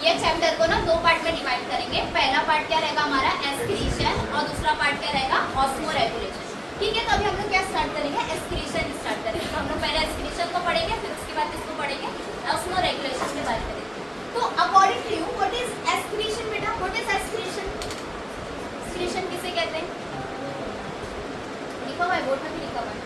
ये चैप्टर को ना 2 पार्ट में डिवाइड करेंगे। पहला पार्ट क्या रहेगा हमारा एक्सक्रीशन और दूसरा पार्ट क्या रहेगा ऑस्मोरेगुलेशन। ठीक है, तो अभी हम लोग क्या स्टार्ट करेंगे, एक्सक्रीशन स्टार्ट करेंगे। तो हम लोग पहले एक्सक्रीशन को पढ़ेंगे, फिर उसके बाद इसको पढ़ेंगे, ऑस्मोरेगुलेशन के बारे में करेंगे। तो according to you what is excretion बेटा, व्हाट इज एक्सक्रीशन? एक्सक्रीशन किसे कहते हैं? लिखा हुआ है बोर्ड में भी लिखा हुआ है,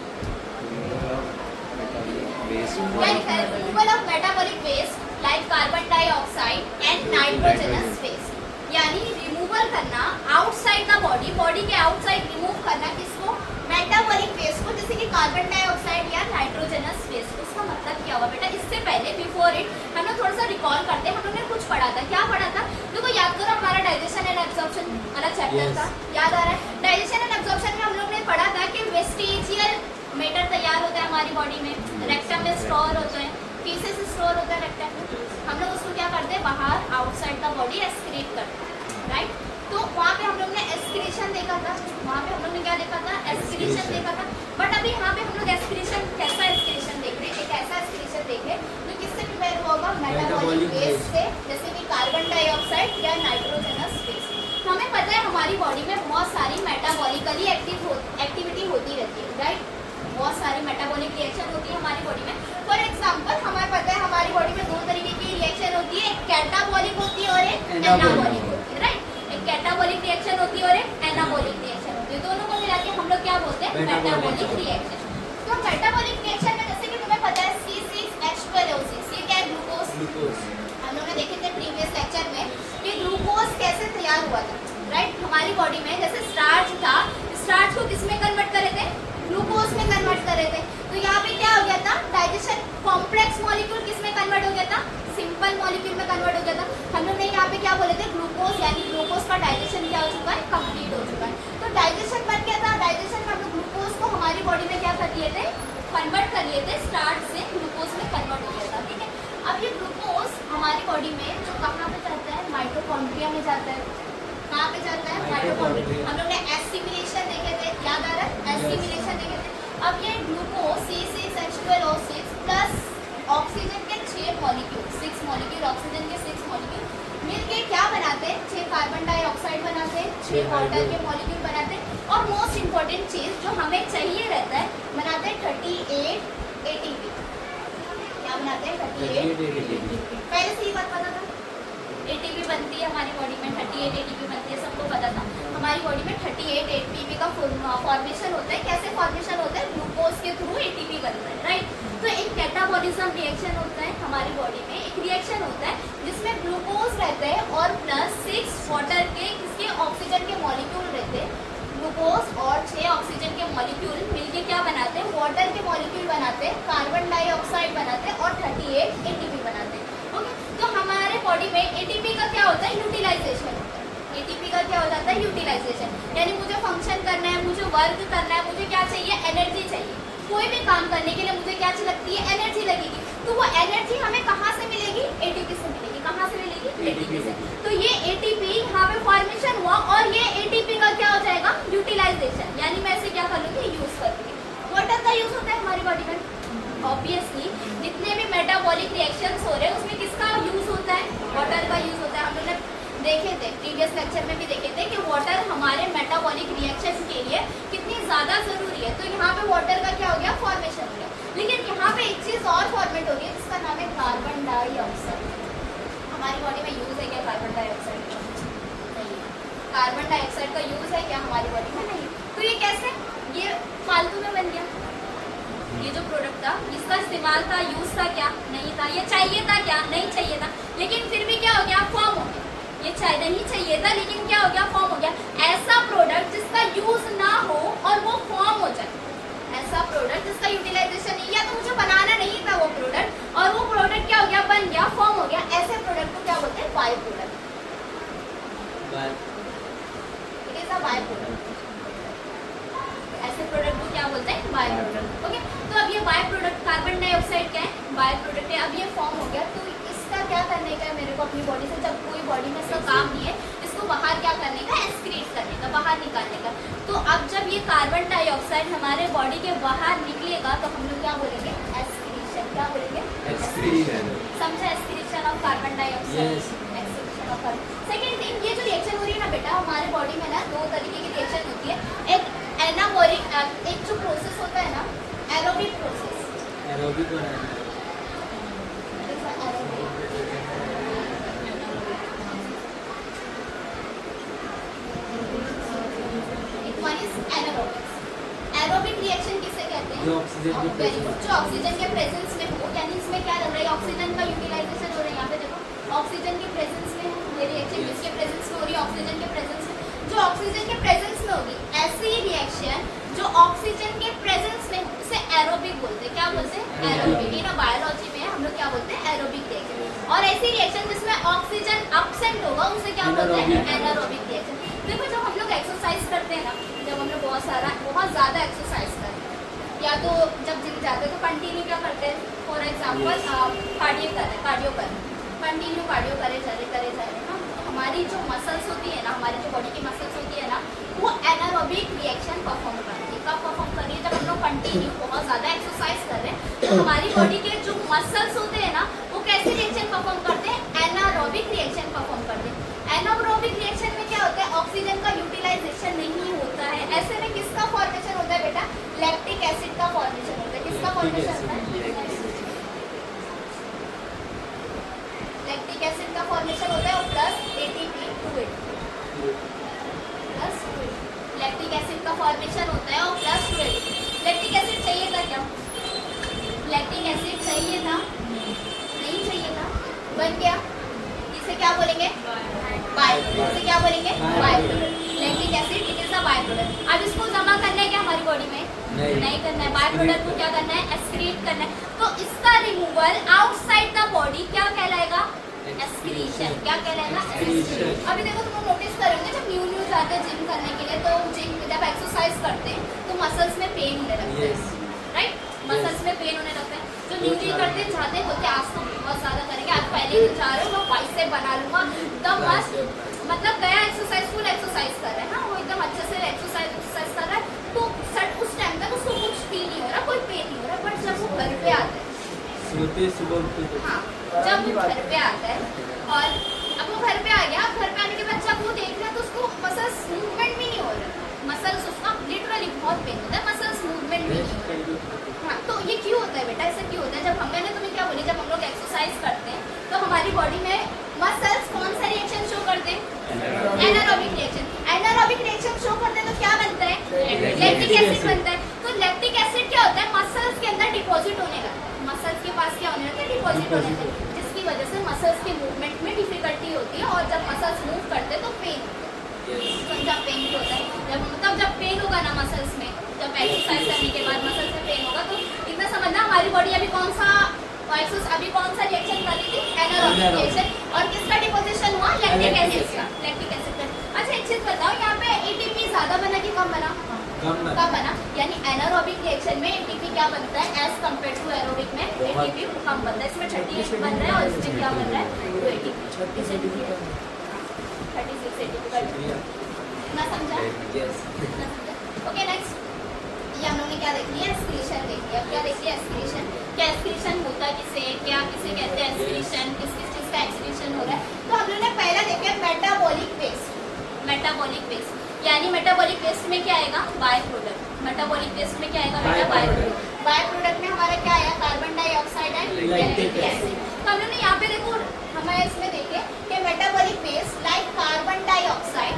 क्या लिखा है? Removal of metabolic waste like carbon dioxide and nitrogenous waste, यानी रिमूवल करना आउटसाइड द बॉडी, बॉडी के आउटसाइड रिमूव करना किसको? मेटाबॉलिक वेस्ट को, जैसे कि कार्बन डाइऑक्साइड या नाइट्रोजनस वेस्ट। उसका मतलब क्या हुआ बेटा? इससे पहले बिफोर इट हम लोग थोड़ा सा रिकॉल करते हैं, हम लोगों ने कुछ पढ़ा था। क्या पढ़ा था? देखो याद करो, हमारा डाइजेशन एंड एब्जॉर्प्शन वाला चैप्टर था, याद आ रहा है? डाइजेशन एंड एब्जॉर्प्शन में हम लोग ने पढ़ा था कि वेस्टिजियल मैटर तैयार होता है हमारी बॉडी में, रेक्टम में स्टोर होता है, फीसेस स्टोर होता है रेक्टम में, हम लोग उसको क्या करते हैं बाहर आउटसाइड द बॉडी एक्सक्रीट करते हैं, राइट? तो वहाँ पे हम लोग ने एक्सक्रीशन देखा था, वहाँ पे हम लोग ने क्या देखा था? एक्सक्रीशन देखा था। बट अभी यहाँ पे हम लोग एक्सक्रीशन, कैसा एक्सक्रीशन देख रहे हैं? एक ऐसा एक्सक्रीशन देख रहे हैं जो किससे प्रिपेयर हुआ होगा? मेटाबॉलिक वेस्ट से, जैसे कि कार्बन डाइऑक्साइड या नाइट्रोजनस वेस्ट। हमें पता है हमारी बॉडी में बहुत सारी मेटाबॉलिकली एक्टिविटी होती रहती है, राइट? बहुत सारी मेटाबॉलिक रिएक्शन होती है हमारी बॉडी में। फॉर एग्जांपल हमें पता है हमारी बॉडी में 2 तरीके की रिएक्शन होती है, एक कैटाबॉलिक होती है और एक एनाबॉलिक होती है, राइट? एक कैटाबॉलिक रिएक्शन होती है और एक एनाबॉलिक रिएक्शन होती है, दोनों को मिला के हम लोग क्या बोलते हैं? Metabolic reaction. तो मेटाबॉलिक रिएक्शन में जैसे कि तुम्हें पता है C6H12O6, ये क्या है? ग्लूकोज। हम लोग ने देखे थे प्रीवियस लेक्चर में कि ग्लूकोज कैसे तैयार हुआ था, राइट? हमारी बॉडी में जैसे स्टार्च था, स्टार्च को किसमें कन्वर्ट करे थे? ग्लूकोज में कन्वर्ट करे थे। तो यहाँ पे क्या हो गया था? डाइजेशन कॉम्प्लेक्स मॉलिक्यूल किसमें कन्वर्ट हो गया था? सिंपल मॉलिक्यूल में कन्वर्ट हो गया था। हम लोग ने यहाँ पे क्या बोले थे? ग्लूकोज, यानी ग्लूकोज का डाइजेशन क्या हो चुका है? कंप्लीट हो चुका है। तो डाइजेशन बन गया था, डाइजेशन में हम लोग ग्लूकोज को हमारी बॉडी में क्या कर लिए थे? कन्वर्ट कर लिए थे, स्टार्च से ग्लूकोज में कन्वर्ट हो गया था, ठीक है? अब ये ग्लूकोज हमारी बॉडी में जो कहाँ पे जाता है? माइटोकॉन्ड्रिया में जाता है। कहाँ पे जाता है? माइटोकॉन्ड्रिया। हम लोग ने एसिमिलेशन देखे थे, याद आ रहा है? एसिमिलेशन देखे थे। अब ये ग्लूकोज C6H12O6 प्लस ऑक्सीजन के 6 मॉलिक्यूल, 6 मॉलिक्यूल, ऑक्सीजन के 6 मॉलिक्यूल मिलके क्या बनाते हैं? 6 कार्बन डाइऑक्साइड बनाते हैं, 6 वाटर के मॉलिक्यूल बनाते हैं, और मोस्ट इंपॉर्टेंट चीज जो हमें चाहिए रहता है, बनाते हैं 38 ATP। क्या बनाते हैं? 38 ATP। पहले से ही बात पता था, ATP बनती है हमारी बॉडी में, 38 ATP बनती है, सबको पता था। हमारी बॉडी में 38 ATP का फॉर्मेशन होता है। कैसे फॉर्मेशन होता है? ग्लूकोज के थ्रू ATP बनता है, राइट? तो एक कैटाबॉलिज्म रिएक्शन होता है हमारी बॉडी में, एक रिएक्शन होता है जिसमें ग्लूकोज रहता है और प्लस 6 वाटर के किसके? ऑक्सीजन के मॉलिक्यूल रहते हैं। ग्लूकोज और 6 ऑक्सीजन के मॉलिक्यूल मिलके क्या बनाते हैं? वाटर के मॉलिक्यूल बनाते हैं, कार्बन डाइऑक्साइड बनाते हैं और 38 ATP बनाते हैं। ओके, तो हमारे बॉडी में ATP का क्या होता है? यूटिलाइजेशन होता है। ATP का क्या हो जाता है? यूटिलाइजेशन, यानी मुझे फंक्शन करना है, मुझे वर्क करना है, मुझे क्या चाहिए? एनर्जी चाहिए। कोई भी काम करने के लिए मुझे क्या लगती है? एनर्जी लगेगी। तो वो एनर्जी हमें कहाँ से मिलेगी? ATP से मिलेगी। कहाँ से मिलेगी? ATP से। तो ये ATP यहाँ पे फॉर्मेशन हुआ और ये ATP का क्या हो जाएगा? यूटिलाइजेशन, यानी मैं इसे क्या कर लूँगी? यूज कर लूँगी। वाटर का यूज होता है हमारी बॉडी में, ऑब्वियसली जितने भी मेटाबॉलिक रिएक्शंस हो रहे हैं उसमें किसका यूज होता है? वाटर का यूज होता है। हम लोग ने देखे थे प्रीवियस लेक्चर में भी देखे थे कि वाटर हमारे मेटाबॉलिक रिएक्शन के लिए कितनी ज़्यादा ज़रूरी है। तो यहाँ पे वाटर का क्या हो गया? फॉर्मेशन हो गया। लेकिन यहाँ पे एक चीज़ और फॉर्मेट हो गई जिसका नाम है कार्बन डाइऑक्साइड। हमारी बॉडी में यूज़ है क्या कार्बन डाइऑक्साइड का? नहीं। कार्बन डाइऑक्साइड का यूज़ है क्या हमारी बॉडी में? नहीं। तो ये कैसे? ये फालतू में बन गया। ये जो प्रोडक्ट था इसका इस्तेमाल था, यूज़ था क्या? नहीं था। ये चाहिए था क्या? नहीं चाहिए था। लेकिन फिर भी क्या हो गया? फॉर्म हो गया। ये नहीं चाहिए था लेकिन क्या हो गया? फॉर्म हो गया। ऐसा प्रोडक्ट जिसका यूज ना हो और वो फॉर्म हो जाए, ऐसा प्रोडक्ट जिसका यूटिलाइजेशन नहीं, या तो मुझे बनाना नहीं था वो प्रोडक्ट और वो प्रोडक्ट क्या हो गया? बन गया, फॉर्म हो गया। ऐसे प्रोडक्ट को क्या बोलते हैं? By product. It is a by product. ऐसे प्रोडक्ट को क्या बोलते हैं? By product. ओके, तो अब ये बाय प्रोडक्ट कार्बन डाइऑक्साइड क्या है? बाय प्रोडक्ट है। अब ये फॉर्म हो गया, तो इसका क्या करने का है मेरे को अपनी बॉडी से? जब कोई बॉडी में इसका काम नहीं है, इसको बाहर क्या करने का? एक्सक्रीट करने का, बाहर निकालने का। तो अब जब ये कार्बन डाइऑक्साइड हमारे बॉडी के बाहर निकलेगा तो हम लोग क्या बोलेंगे? एक्सक्रीशन। क्या बोलेंगे? एक्सक्रीशन। समझा? Excretion of carbon dioxide. Second thing, ये जो रिएक्शन हो रही है ना बेटा, हमारे बॉडी में ना 2 तरीके की रिएक्शन होती है। एक एनाबॉलिक, एक जो प्रोसेस होता है ना एरोबिक प्रोसेस। एरोबिक और एरोबिक रिएक्शन किसे कहते हैं? जो ऑक्सीजन की प्रेजेंस, जो ऑक्सीजन के प्रेजेंस में हो, यानी इसमें क्या लग रहा है, ऑक्सीजन का यूटिलाइजेशन हो रहा है। यहाँ पे देखो ऑक्सीजन के प्रेजेंस में ये रिएक्शन किसके प्रेजेंस में हो रही है? ऑक्सीजन के प्रेजेंस में। जो ऑक्सीजन के प्रेजेंस में होगी ऐसी रिएक्शन जो ऑक्सीजन के प्रेजेंस में हो, उसे एरोबिक बोलते हैं। क्या बोलते हैं? एरोबिक। ये ना बायोलॉजी में हम लोग क्या बोलते हैं? Aerobic reaction. और ऐसी रिएक्शन जिसमें ऑक्सीजन एब्सेंट होगा उसे क्या बोलते हैं? Anaerobic reaction. देखो जब हम लोग एक्सरसाइज करते हैं ना, जब हम लोग बहुत ज़्यादा एक्सरसाइज करते हैं, या तो जब जिम जाते हैं तो कंटिन्यू क्या करते हैं, फॉर एग्जांपल कार्डियो करें, कंटिन्यू कार्डियो करे जा रहे ना, हमारी जो मसल्स होती है ना, हमारी जो बॉडी की मसल्स होती है ना, वो एनारोबिक रिएक्शन परफॉर्म करती है। कब परफॉर्म कर रही है? जब हम लोग कंटिन्यू बहुत ज़्यादा एक्सरसाइज कर रहे हैं तो हमारी बॉडी के जो मसल्स होते हैं ना, वो कैसे रिएक्शन परफॉर्म करते हैं? एनारोबिक रिएक्शन परफॉर्म करते हैं। एनारोबिक रिएक्शन में क्या होता है? ऑक्सीजन का यूटिलाइजेशन नहीं होता है। ऐसे में किसका फॉर्मेशन होता है बेटा? लैक्टिक एसिड का फॉर्मेशन होता है। किसका फॉर्मेशन होता है? लैक्टिक एसिड का फॉर्मेशन होता है और plus ATP 280 plus lactic acid का फॉर्मेशन होता है और प्लस 280। लैक्टिक एसिड चाहिए था क्या? लैक्टिक एसिड चाहिए था? नहीं चाहिए था, बन गया। इसे क्या बोलेंगे? By product. इसे क्या बोलेंगे? By product. Lactic acid it is a by product. अब इसको जमा करना है क्या हमारी बॉडी में? नहीं करना है। बाय प्रोडक्ट को क्या करना है? एक्सक्रीट करना है। तो इसका रिमूवल आउटसाइड द बॉडी क्या कहलाएगा? एक्सक्रीशन। क्या कहलाएगा? एक्सक्रीशन। अभी देखो तुम नोटिस करोगे जब न्यू जाते हैं जिम करने के लिए, तो जिम जब एक्सरसाइज करते हैं तो मसल्स में पेन होने लगता है, राइट? मसल्स में पेन होने लगता है। जो न्यूली करते जाते बोलते आज तो बहुत ज़्यादा करेंगे, आज पहले दिन जा रहे हो मैं बाइसेप बना लूँगा एकदम मस्त, मतलब गया एक्सरसाइज, फुल एक्सरसाइज कर रहे हैं ना, वो एकदम अच्छे से एक्सरसाइज कर रहा है, तो सट उस टाइम तक उसको कुछ फील नहीं हो रहा, कोई पेन नहीं हो रहा। बट जब वो घर पे आता है, हाँ, जब वो घर पे आता है और अब वो घर पे आ गया, घर पे आने के बाद जब वो देख रहा है तो उसको मसल्स मूवमेंट भी नहीं हो रहा, मसल्स उसका लिटरली बहुत पेन होता है, मसल्स मूवमेंट भी नहीं हो रहा। हाँ, तो ये क्यों होता है बेटा? ऐसा क्यों होता है? जब मैंने तुम्हें क्या बोली, जब हम लोग एक्सरसाइज करते हैं तो हमारी बॉडी में मसल्स कौन सा रिएक्शन शो करते हैं? Anaerobic reaction. Anaerobic reaction show करते हैं तो क्या बनता है? लैक्टिक एसिड बनता है। तो लैक्टिक एसिड क्या होता है? मसल्स के अंदर डिपॉजिट होने लगता है, मसल्स के पास क्या होने लगता है? डिपॉजिट होने लगता है, जिसकी वजह से मसल्स के मूवमेंट में डिफिकल्टी होती है और जब मसल्स मूव करते हैं तो पेन समझा? पेन भी होता है। जब पेन होगा ना मसल्स में, जब एक्सरसाइज करने के बाद मसल्स में पेन होगा तो इतना समझना हमारी बॉडी अभी कौन सा रिएक्शन कर रही थी? Anaerobic reaction. और किसका डिपोजिशन हुआ? लैक्टिक एसिड का। लैक्टिक एसिड का। अच्छा एक चीज बताओ, यहाँ पे एटीपी ज्यादा बना कि कम बना? कम बना। यानी एनारोबिक रिएक्शन में एटीपी क्या बनता है एज कम्पेयर टू एरोबिक में? एटीपी कम बनता है। इसमें 38 बन रहा है और इसमें क्या बन रहा है? 36 एटीपी ना समझा? ओके नेक्स्ट, ये हम लोग ने क्या देख लिया? एक्सक्रीशन देख लिया। क्या देख लिया? एक्सक्रीशन। क्या एक्सक्रीशन होता है? किसे कहते हैं एक्सक्रीशन? किस चीज़ का एक्सक्रीशन हो रहा है? तो हम लोग ने पहला देखा मेटाबॉलिक वेस्ट। मेटाबॉलिक वेस्ट यानी मेटाबॉलिक वेस्ट में क्या आएगा? By product. मेटाबॉलिक वेस्ट में क्या आएगा बेटा? By product. बाय प्रोडक्ट में हमारा क्या आया? Carbon dioxide and lactic acid. तो हम लोग ने यहाँ पे देखो हमें इसमें देखे कि metabolic waste like carbon dioxide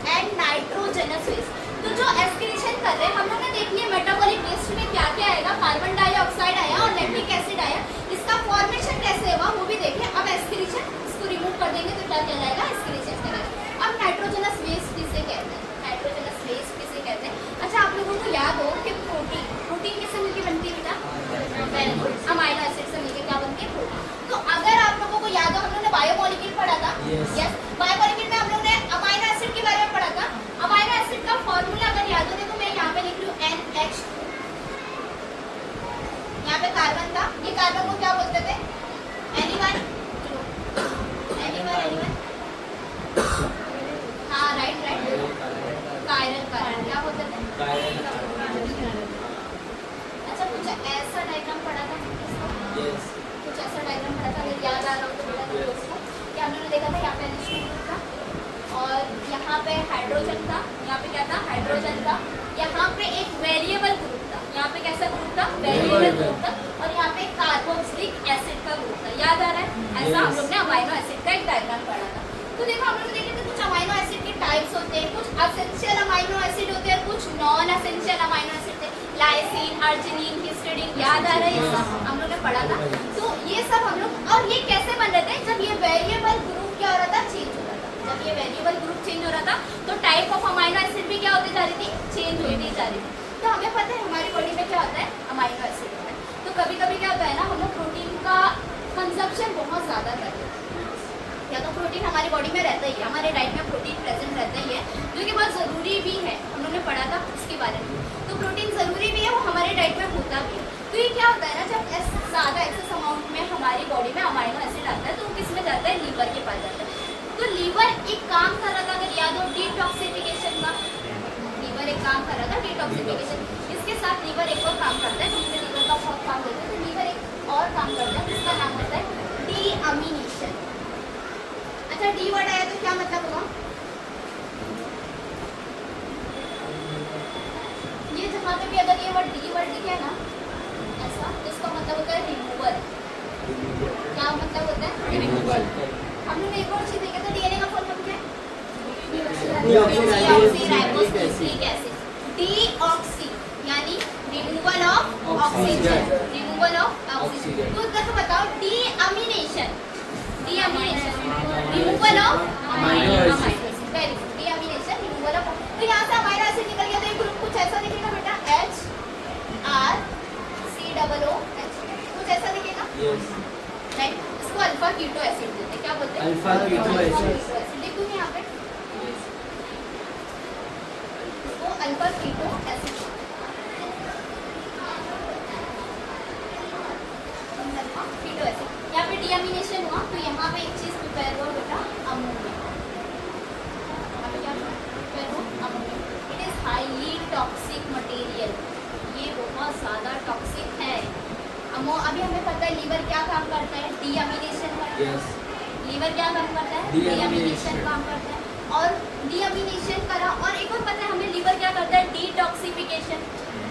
and nitrogenous waste. तो जो एक्सक्रीशन कर रहे हैं हम लोग ने देख लिया मेटाबॉलिक वेस्ट में क्या क्या आएगा? कार्बन डाइऑक्साइड आया और लैक्टिक एसिड आया। इसका फॉर्मेशन कैसे होगा वो भी देखें। अब एक्सक्रीशन, इसको रिमूव कर देंगे तो क्या कहलाएगा? एक्सक्रीशन कहलाएगा। अब नाइट्रोजनस वेस्ट किसे कहते हैं? नाइट्रोजनस वेस्ट किसे कहते हैं? अच्छा आप लोगों को याद हो कि प्रोटीन किससे मिलकर बनती है बेटा? वेरी गुड, अमाइनो एसिड से मिलकर क्या बनती है? प्रोटीन। तो अगर आप लोगों को याद हो, हम लोग ने बायोमोलिक्यूल पढ़ा था। यस, बायोमोलिक्यूल में हम लोग ने अमाइनो एसिड के बारे में पढ़ा था। अमाइनो एसिड का फॉर्मूला अगर याद हो, देखो मैं यहाँ पे लिख रही हूँ NH2। यहाँ पे कार्बन था, ये कार्बन को क्या बोलते थे? Anyone? हाँ राइट। कायरल क्या बोलते थे? अच्छा कुछ ऐसा डायग्राम पढ़ा था, कुछ ऐसा डायग्राम पढ़ा था, अगर याद आ रहा हो तो बेटा उसको क्या हम लोगों ने वेरिएबल ग्रुप था, यहाँ पे कैसा ग्रुप था, वेरिएबल ग्रुप था, और यहाँ पे कार्बोक्सिलिक एसिड का ग्रुप था। याद आ रहा है? ऐसा हम लोग ने अमाइनो एसिड का एक डायग्राम पढ़ा था। तो देखो हम लोग देखे थे कुछ अमाइनो एसिड के टाइप्स होते हैं, कुछ एसेंशियल अमाइनो एसिड होते हैं, कुछ नॉन एसेंशियल अमाइनो एसिड थे, लाइसिन, अर्जिनिन, हिस्टिडीन। याद आ रहा है? ये सब हम लोग ने पढ़ा था। तो ये सब हम लोग, और ये कैसे बन रहे थे, जब ये वेरिएबल ग्रुप क्या हो रहा था, चेंज हो रहा था। जब ये वेरिएबल ग्रुप चेंज हो रहा था तो टाइप ऑफ अमाइनो एसिड भी क्या होती जा रही थी, चेंज होती जा रही थी। तो हमें पता है हमारी बॉडी में क्या होता है, अमाइनो एसिड होता है। तो कभी कभी क्या होता है ना, हम लोग प्रोटीन का कंजप्शन बहुत ज़्यादा करते हैं। या तो प्रोटीन हमारी बॉडी में रहता ही है, हमारे डाइट में प्रोटीन प्रेजेंट रहता ही है, जो कि बहुत ज़रूरी भी है, हम लोगों ने पढ़ा था उसके बारे में। तो प्रोटीन ज़रूरी भी है, वो हमारे डाइट में होता भी है। तो ये क्या होता है ना, जब ज़्यादा एक्सेस अमाउंट में हमारी बॉडी में अमाइनो एसिड आता है तो वो किस में जाता है, लीवर के पास जाता है। तो लीवर एक काम कर रहा था, अगर याद हो, डिटॉक्सिफिकेशन का। लीवर एक काम कर रहा था, डिटॉक्सिफिकेशन। इसके साथ लीवर एक और काम करता है, हमने लीवर का बहुत काम करते हैं, तो लीवर एक और काम करता है जिसका नाम होता है डीअमीनेशन। अच्छा, डी वर्ड आया तो क्या मतलब होगा, ये जहाँ पे भी अगर ये वर्ड डी वर्ड दिखे ना ऐसा, तो इसका मतलब होता है रिमूवल। क्या मतलब होता है, रिमूवल। हमने एक और चीज देखा था, डीएनए का फुल फॉर्म क्या है, डीऑक्सीराइबोन्यूक्लिक एसिड। डीऑक्सी यानी removal of oxygen, removal of oxygen. तो देखो बताओ, deamination, deamination removal of amino acid. Very good, deamination removal of. तो यहाँ से अमाइनो एसिड निकल गया, तो ये ग्रुप कुछ ऐसा दिखेगा बेटा, HRCOOH, कुछ ऐसा दिखेगा, राइट। इसको अल्फा कीटो एसिड बोलते हैं। क्या बोलते हैं, अल्फा कीटो एसिड। लिखूंगी यहाँ पे, इसको alpha keto acid. Alpha keto acid. यहाँ पे डीअमीनेशन हुआ, तो यहाँ पे एक चीज प्रिपेयर हुआ बेटा, अमोनिया। यहाँ पे क्या प्रिपेयर हुआ, ammonia. It is highly toxic material, ये बहुत ज़्यादा टॉक्सिक है। अभी हमें पता है लीवर क्या काम करता है, डीअमीनेशन करता है। लीवर क्या काम करता है, डीअमीनेशन काम करता है। और डीअमीनेशन करा, और एक और पता है हमें लीवर क्या करता है, डिटॉक्सिफिकेशन।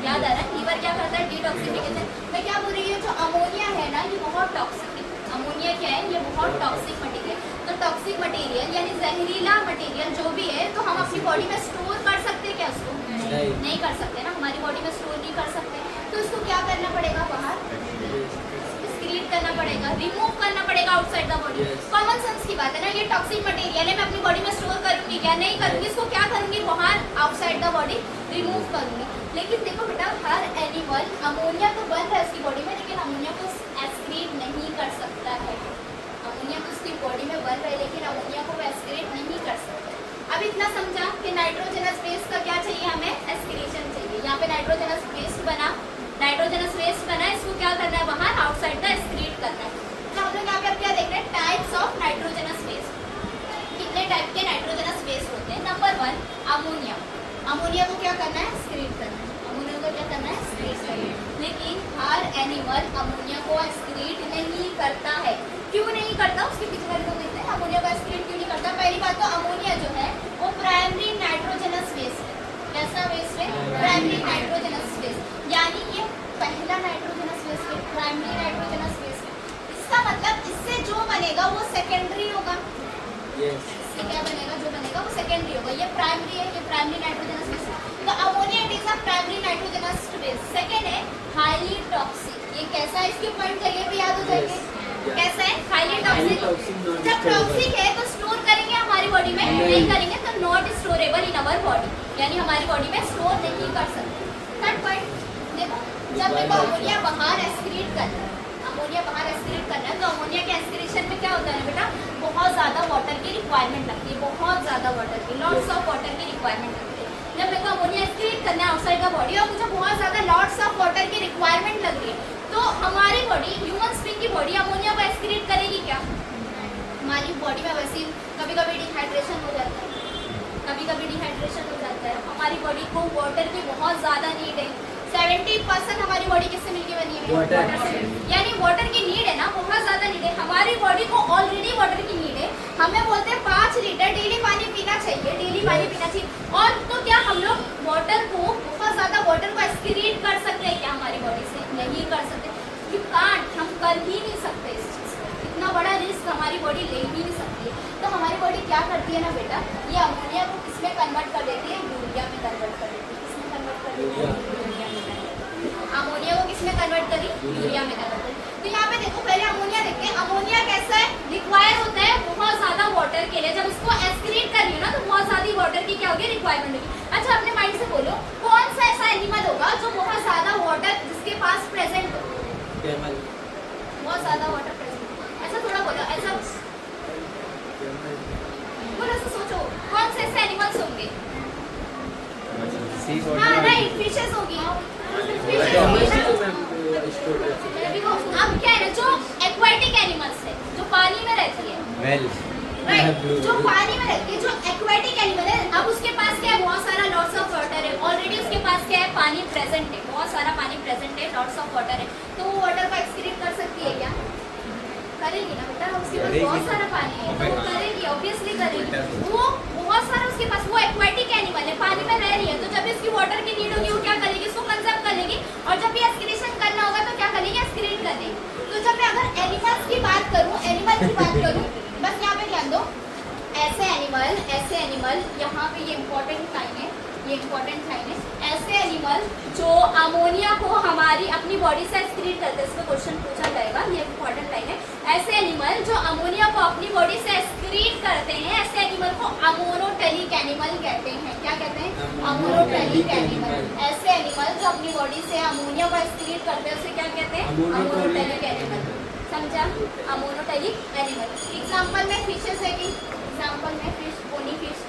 याद आ रहा है, लीवर क्या करता है, डिटॉक्सिफिकेशन। मैं क्या बोल रही हूँ, जो अमोनिया है ना, ये बहुत टॉक्सिक है। अमोनिया क्या है, ये बहुत टॉक्सिक मटेरियल। तो टॉक्सिक मटेरियल यानी जहरीला मटेरियल जो भी है, तो हम अपनी बॉडी में स्टोर कर सकते हैं क्या, उसको नहीं कर सकते ना, हमारी बॉडी में स्टोर नहीं कर सकते। तो इसको क्या करना पड़ेगा, बाहर एक्सक्रीट करना पड़ेगा, रिमूव करना पड़ेगा outside the body. Common sense की बात है ना, ये टॉक्सिक मटेरियल है, मैं अपनी बॉडी में स्टोर करूंगी क्या, नहीं करूंगी। इसको क्या करूंगी, बाहर आउटसाइड द बॉडी रिमूव करूंगी। लेकिन देखो बेटा, हर एनिमल अमोनिया तो बन रहा है उसकी बॉडी में, लेकिन अमोनिया को एक्सक्रीट नहीं कर सकता है। अमोनिया तो उसकी बॉडी में बन रहा है, लेकिन अमोनिया को एक्सक्रीट नहीं कर सकता। अब इतना समझा कि नाइट्रोजनस वेस्ट का क्या चाहिए, हमें एक्सक्रीशन चाहिए। यहाँ पे नाइट्रोजनस वेस्ट बना, नाइट्रोजनस वेस्ट बना, इसको क्या करना है, बाहर आउटसाइड द एक्सक्रीट करना है। तो हम लोग यहाँ पे अब क्या देख रहे हैं, टाइप्स ऑफ नाइट्रोजनस वेस्ट। कितने टाइप के नाइट्रोजनस वेस्ट होते हैं। Number 1 ammonia. अमोनिया को क्या करना है, एक्सक्रीट करना है। अमोनिया को क्या करना है, एक्सक्रीट करना है। लेकिन हर एनिमल अमोनिया को एक्सक्रीट नहीं करता है। क्यों नहीं करता, उसके पीछे वाले लोग देखते हैं अमोनिया को एक्सक्रीट क्यों नहीं करता। पहली बात तो अमोनिया जो है वो प्राइमरी नाइट्रोजनस वेस्ट है। कैसा वेस्ट है, प्राइमरी नाइट्रोजनस वेस्ट, यानी ये पहला नाइट्रोजनस वेस्ट है, प्राइमरी नाइट्रोजनस वेस्ट है। इसका मतलब इससे जो बनेगा वो सेकेंडरी होगा। इससे क्या बनेगा, जो बनेगा वो सेकेंडरी होगा। ये प्राइमरी है, ये प्राइमरी नाइट्रोजनस वेस्ट है। तो ammonia it is a primary nitrogenous waste. Second है हाईली टॉक्सिक। ये कैसा है, इसके पॉइंट करिए भी याद हो जाएंगे। कैसा है, हाईली टॉक्सिक। जब टॉक्सिक है तो स्टोर करेंगे हमारी बॉडी में, नहीं करेंगे तो not storable in our body, यानी हमारी बॉडी में स्टोर नहीं कर सकते। थर्ड पॉइंट देखो, जब देखो अमोनिया बाहर एक्सक्रीट करना है, अमोनिया बाहर एक्सक्रीट करना है, तो अमोनिया के एक्सक्रीशन में क्या होता है बेटा, बहुत ज़्यादा वाटर की रिक्वायरमेंट लगती है, बहुत ज़्यादा वाटर की, लॉट्स ऑफ वाटर की रिक्वायरमेंट लगती है। जब देखो अमोनिया एक्सक्रीट करना है आउटसाइड द बॉडी और मुझे बहुत ज़्यादा लॉट्स ऑफ वाटर की रिक्वायरमेंट लग रही है, तो हमारी बॉडी, ह्यूमन स्प्रिंग की बॉडी अमोनिया को एक्सक्रीट करेगी क्या। हमारी बॉडी में वैसे कभी कभी डिहाइड्रेशन हो जाता है, कभी कभी डिहाइड्रेशन हो जाता है। हमारी बॉडी को वाटर की बहुत ज़्यादा नीड है। 70% हमारी बॉडी किससे मिलकर बनी है, वाटर से। यानी वाटर की नीड है ना, बहुत ज़्यादा नीड है। हमारी बॉडी को ऑलरेडी वाटर की नीड है। हमें बोलते हैं 5 लीटर डेली पानी पीना चाहिए, डेली पानी पीना चाहिए। और तो क्या हम लोग वाटर को, बहुत ज़्यादा वाटर को कर ही नहीं सकते इस चीज़ को, इतना बड़ा रिस्क हमारी बॉडी ले ही नहीं सकती है। तो हमारी बॉडी क्या करती है ना बेटा, ये अमोनिया को किसमें कन्वर्ट कर देती है, यूरिया में कन्वर्ट कर देती है। किसमें कन्वर्ट कर देती है, यूरिया में कन्वर्ट। अमोनिया को किसमें कन्वर्ट करी, यूरिया में कन्वर्ट करी। तो यहाँ पे देखो पहले अमोनिया देखते हैं। अमोनिया कैसा है, रिक्वायर होता है बहुत ज्यादा वाटर के लिए। जब उसको एस्क्रीट कर रही हो ना तो बहुत ज्यादा वाटर की क्या होगी, रिक्वायरमेंट होगी। अच्छा अपने माइंड से बोलो कौन सा ऐसा एनिमल होगा जो बहुत ज्यादा वाटर जिसके पास प्रेजेंट हो, कैमल। बहुत ज्यादा वाटर प्रेजेंट। ऐसा थोड़ा बोलो, ऐसा बोलो, ऐसा सोचो कौन से ऐसे एनिमल्स होंगे। हाँ राइट, फिशेस होगी। अब क्या है ना, जो एक्वाटिक एनिमल्स है जो पानी में रहती है, वेल राइट, जो पानी में रहती है, जो एक्वाटिक एनिमल है। अब उसके पास क्या है, बहुत सारा लॉट्स ऑफ वाटर है, ऑलरेडी उसके पास क्या है, पानी प्रेजेंट है, बहुत सारा पानी प्रेजेंट है, लॉट्स ऑफ वाटर है। तो वो वाटर को एक्सक्रीट कर सकती है क्या, करेगी ना बेटा, उसके पास बहुत सारा पानी है तो वो करेगी, ऑब्वियसली करेगी। वो बहुत सारा उसके पास, वो एक्वाटिक एनिमल है, पानी में रह रही है, तो जब इसकी वाटर की नीड होगी वो क्या करेगी, इसको कंजर्व कर लेगी। और जब भी एक्सक्रीशन करना होगा तो क्या करेगी, एक्सक्रीट कर देगी। तो जब मैं अगर एनिमल्स की बात करूँ, एनिमल की बात करूँ, बस यहाँ पे ध्यान दो, ऐसे एनिमल, यहाँ पे ये इंपॉर्टेंट लाइन है, ये इंपॉर्टेंट लाइन है। ऐसे एनिमल जो अमोनिया को हमारी अपनी बॉडी से एक्सक्रीट करते हैं, इसको क्वेश्चन पूछा जाएगा, ये इंपॉर्टेंट लाइन है। ऐसे एनिमल जो अमोनिया को अपनी बॉडी से एक्सक्रीट करते हैं, ऐसे एनिमल को अमोनोटेलिक एनिमल कहते हैं। क्या कहते हैं, अमोनोटेलिक एनिमल। ऐसे एनिमल जो अपनी बॉडी से अमोनिया को एक्सक्रीट करते हैं उसे क्या कहते हैं, अमोनोटेलिक एनिमल। समझा, अमोनोटेलिक एनिमल। एग्जाम्पल में फिशेस है कि, एग्जाम्पल में fish, bony fish,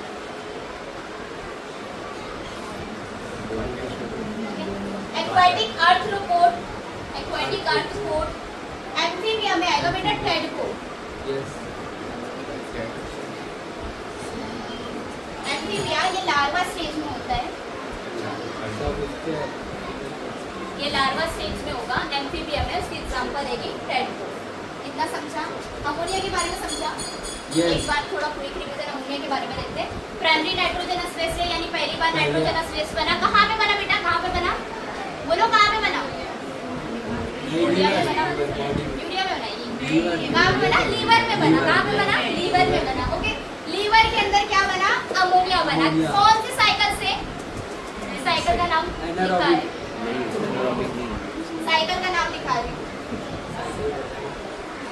aquatic arthropod, aquatic arthropod, amphibia में आएगा बेटा टेडपोड। यस। एम्फीबिया ये लार्वा स्टेज में होता है, सब उसके ये लार्वा स्टेज में होगा। एम्फीबिया में उसकी एग्जांपल है कि टेडपोड। इतना समझा, अमोनिया के बारे में समझा। Yes. एक बार थोड़ा क्विक रिवीजन अमोनिया के बारे में देखते हैं। प्राइमरी नाइट्रोजनस बेस है, यानी पहली बार नाइट्रोजनस बेस बना। कहाँ पे बना बेटा, कहाँ पे बना, बोलो कहाँ पे बना, यूरिया में बना, यूरिया में बना, कहाँ पे बना, लीवर में बना। कहाँ पे बना, लीवर में बना। ओके, लीवर के अंदर क्या बना, अमोनिया बना। कौन सी साइकिल से, साइकिल का नाम लिखा है, साइकिल का नाम लिखा है।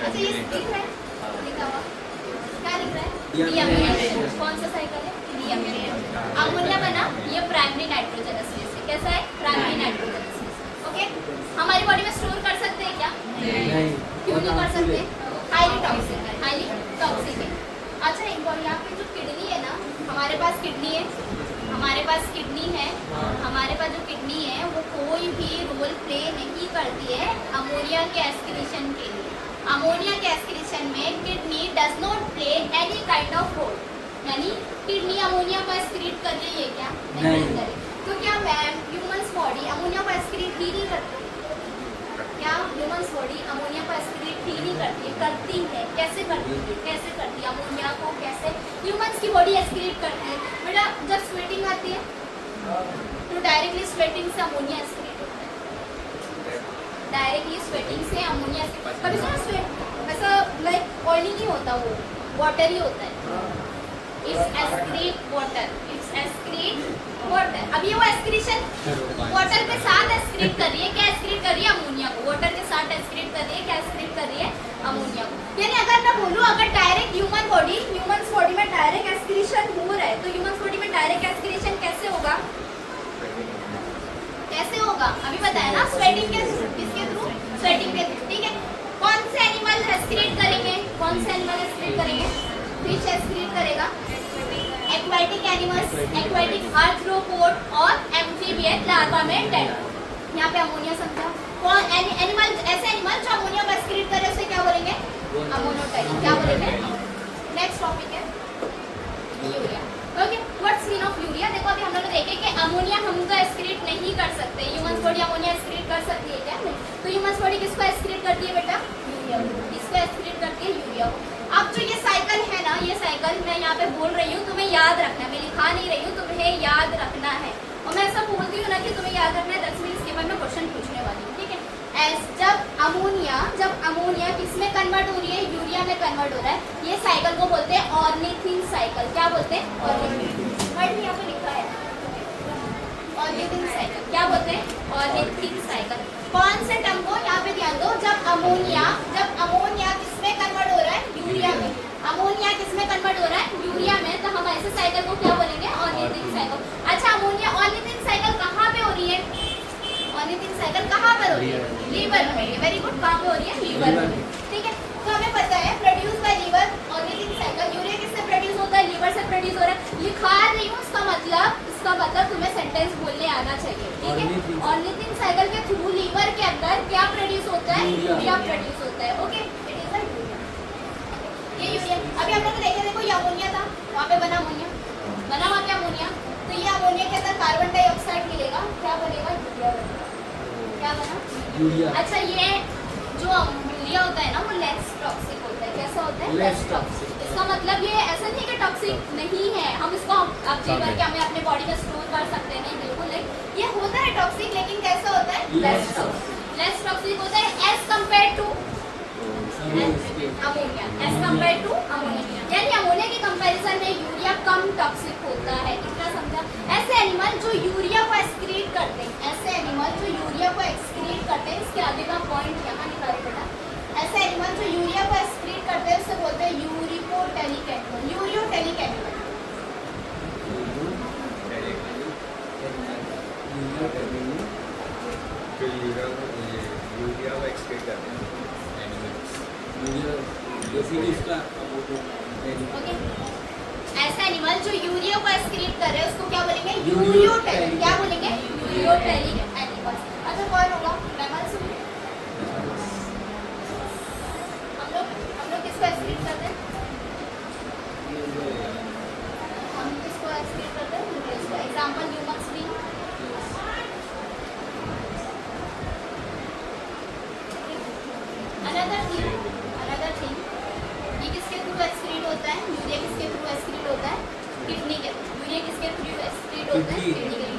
अच्छा ये दिख रहा है, लिखा हुआ क्या लिख रहा है, डीअमीनेटेड। कौन सा साइकिल है, डीअमीनेटेड। अमोनिया बना, ये प्राइमरी नाइट्रोजनस बेस है। कैसा है, प्राइमरी नाइट्रोजनस बेस। ओके, हमारी बॉडी में स्टोर कर सकते हैं क्या, नहीं। क्यों नहीं कर सकते, हाईली टॉक्सिक है, हाईली टॉक्सिक है। अच्छा एक बार यहाँ पे जो किडनी है ना, हमारे पास किडनी है, हमारे पास किडनी है, हमारे पास जो किडनी है वो कोई भी रोल प्ले नहीं करती है अमोनिया के एस्क्रीशन के लिए। अमोनिया के एस्क्रीशन में kidney does not play any kind of role, यानी किडनी अमोनिया को एस्क्रीट कर रही है क्या, नहीं कर रही। तो क्या मैम ह्यूमंस बॉडी अमोनिया को एस्क्रीट ही नहीं करती, क्या ह्यूमंस बॉडी अमोनिया को एस्क्रीट ही नहीं करती है, करती है। कैसे करती है, कैसे करती है अमोनिया को, कैसे ह्यूमंस की बॉडी एस्क्रीट करती है बेटा, जब स्वेटिंग आती है तो डायरेक्टली स्वेटिंग से अमोनिया एस्क्रीट होता है, डायरेक्टली स्वेटिंग से अमोनिया। कभी सुना स्वेट ऐसा लाइक ऑयली नहीं होता, वो वाटरी होता है, it's excrete water, it's excrete water. अब ये वो एस्क्रीशन वाटर के साथ एस्क्रीट कर रही है, क्या एस्क्रीट कर रही है, अमोनिया को। वाटर के साथ एस्क्रीट कर रही है, क्या एस्क्रीट कर रही है, अमोनिया को। यानी अगर मैं बोलूँ अगर डायरेक्ट ह्यूमन बॉडी में डायरेक्ट एस्क्रीशन हो रहा है तो ह्यूमन बॉडी में डायरेक्ट एस्क्रीशन कैसे होगा, कैसे होगा, अभी बताया ना, स्वेटिंग के किसके थ्रू, स्वेटिंग के थ्रू। ठीक है, कौन से एनिमल एस्क्रीट करेंगे, कौन से एनिमल एस्क्रीट करेंगे, फिश एस्क्रीट करेगा, एक्वाटिक एनिमल्स, एक्वाटिक आर्थ्रोपोड और एम्फीबियन लार्वा में टेडपोड। यहाँ पे अमोनिया समझा। कौन एनिमल, ऐसे एनिमल जो अमोनिया को एस्क्रीट करे उसे क्या बोलेंगे, अमोनोटेलिक। क्या बोलेंगे, नेक्स्ट टॉपिक है urea. Okay, what's mean of urea. देखो अभी हम लोग देखे कि अमोनिया हम तो एस्क्रीट नहीं कर सकते, ह्यूमन बॉडी अमोनिया एस्क्रीट कर सकती है क्या, नहीं। तो ह्यूमन बॉडी किसको एस्क्रीट करती है बेटा, यूरिया को। किसको एस्क्रीट करती है, यूरिया को। अब जो ये साइकिल है ना, ये साइकिल मैं यहाँ पे बोल रही हूँ, तुम्हें याद रखना है, मैं लिखा नहीं रही हूँ, तुम्हें याद रखना है। और मैं ऐसा बोलती हूँ ना कि तुम्हें याद रखना है, 10 मिनट के बाद मैं क्वेश्चन पूछने वाली हूँ, ठीक है। जब अमोनिया किसमें कन्वर्ट हो रही है, यूरिया में कन्वर्ट हो रहा है, ये साइकिल को बोलते हैं ऑर्निथिन साइकिल। क्या बोलते हैं? ऑर्निथिन। वर्ड यहाँ पे लिखा है ऑर्निथिन साइकिल। क्या बोलते हैं? Ornithine cycle. कौन से टर्म को यहाँ पे ध्यान दो, जब अमोनिया किसमें कन्वर्ट हो रहा है, यूरिया में। अमोनिया किसमें कन्वर्ट हो रहा है, यूरिया में, तो हम ऐसे साइकिल को क्या बोलेंगे, ऑर्निथिन साइकिल। अच्छा, अमोनिया ऑर्निथिन साइकिल कहाँ पे हो रही है, ऑर्निथिन साइकिल कहाँ पर हो रही है, लीवर में हो रही है। वेरी गुड, कहाँ पे हो रही है, लीवर में। ठीक है, तो हमें पता है produce by liver ornithine cycle. Urea किससे प्रोड्यूस होता है, लीवर से प्रोड्यूस हो रहा है। लिखा रही हूँ, इसका मतलब तुम्हें सेंटेंस बोलने आना चाहिए। ठीक है, ऑर्निथिन साइकिल के थ्रू लीवर के अंदर क्या प्रोड्यूस होता है, यूरिया प्रोड्यूस होता है। ओके, ये यूरिया। अभी हम लोग देखे, देखो ये अमोनिया था, वहाँ पे बना अमोनिया, बना वहाँ पे अमोनिया, तो ये अमोनिया के अंदर कार्बन डाइऑक्साइड मिलेगा, क्या बनेगा, यूरिया बनेगा। क्या बना, यूरिया। अच्छा, ये जो यूरिया होता है ना, वो लेस टॉक्सिक होता है। कैसा होता है, लेस टॉक्सिक। इसका मतलब ये ऐसा नहीं कि टॉक्सिक नहीं है, हम इसको अब जी भर के हमें अपने बॉडी में स्टोर कर सकते हैं, नहीं, बिल्कुल नहीं। ये होता है टॉक्सिक, लेकिन कैसा होता है, लेस टॉक्सिक। लेस टॉक्सिक होता है as compare to ammonia, as compare to ammonia. यानी अमोनिया के कंपैरिजन में यूरिया कम टॉक्सिक होता है। कितना समझा? ऐसे एनिमल जो यूरिया को एक्सक्रीट करते हैं, ऐसे एनिमल जो यूरिया को एक्सक्रीट करते हैं, इसके आगे का पॉइंट यहाँ निकाले बेटा। ऐसे एनिमल जो यूरिया को एक्सक्रीट करते हैं उसे बोलते हैं uricotelic animal. Ureotelic animal, urea को एक्सक्रीट करते हैं ओके। ऐसा एनिमल जो यूरिया को एक्सक्रीट कर रहे हैं उसको क्या बोलेंगे, यूरियोटेलिक। क्या बोलेंगे, यूरियोटेलिक एनिमल। अच्छा, कौन होगा, मैमल्स। हम लोग किसको एक्सक्रीट करते हैं, हम किसको एक्सक्रीट करते हैं, एग्जांपल ह्यूमंस भी। अनदर थिंग, ये किसके थ्रू एक्सक्रीट होता है, यूरिया किसके थ्रू एक्सक्रीट होता है, किडनी के। यूरिया किसके थ्रू एक्सक्रीट होता है, किडनी के।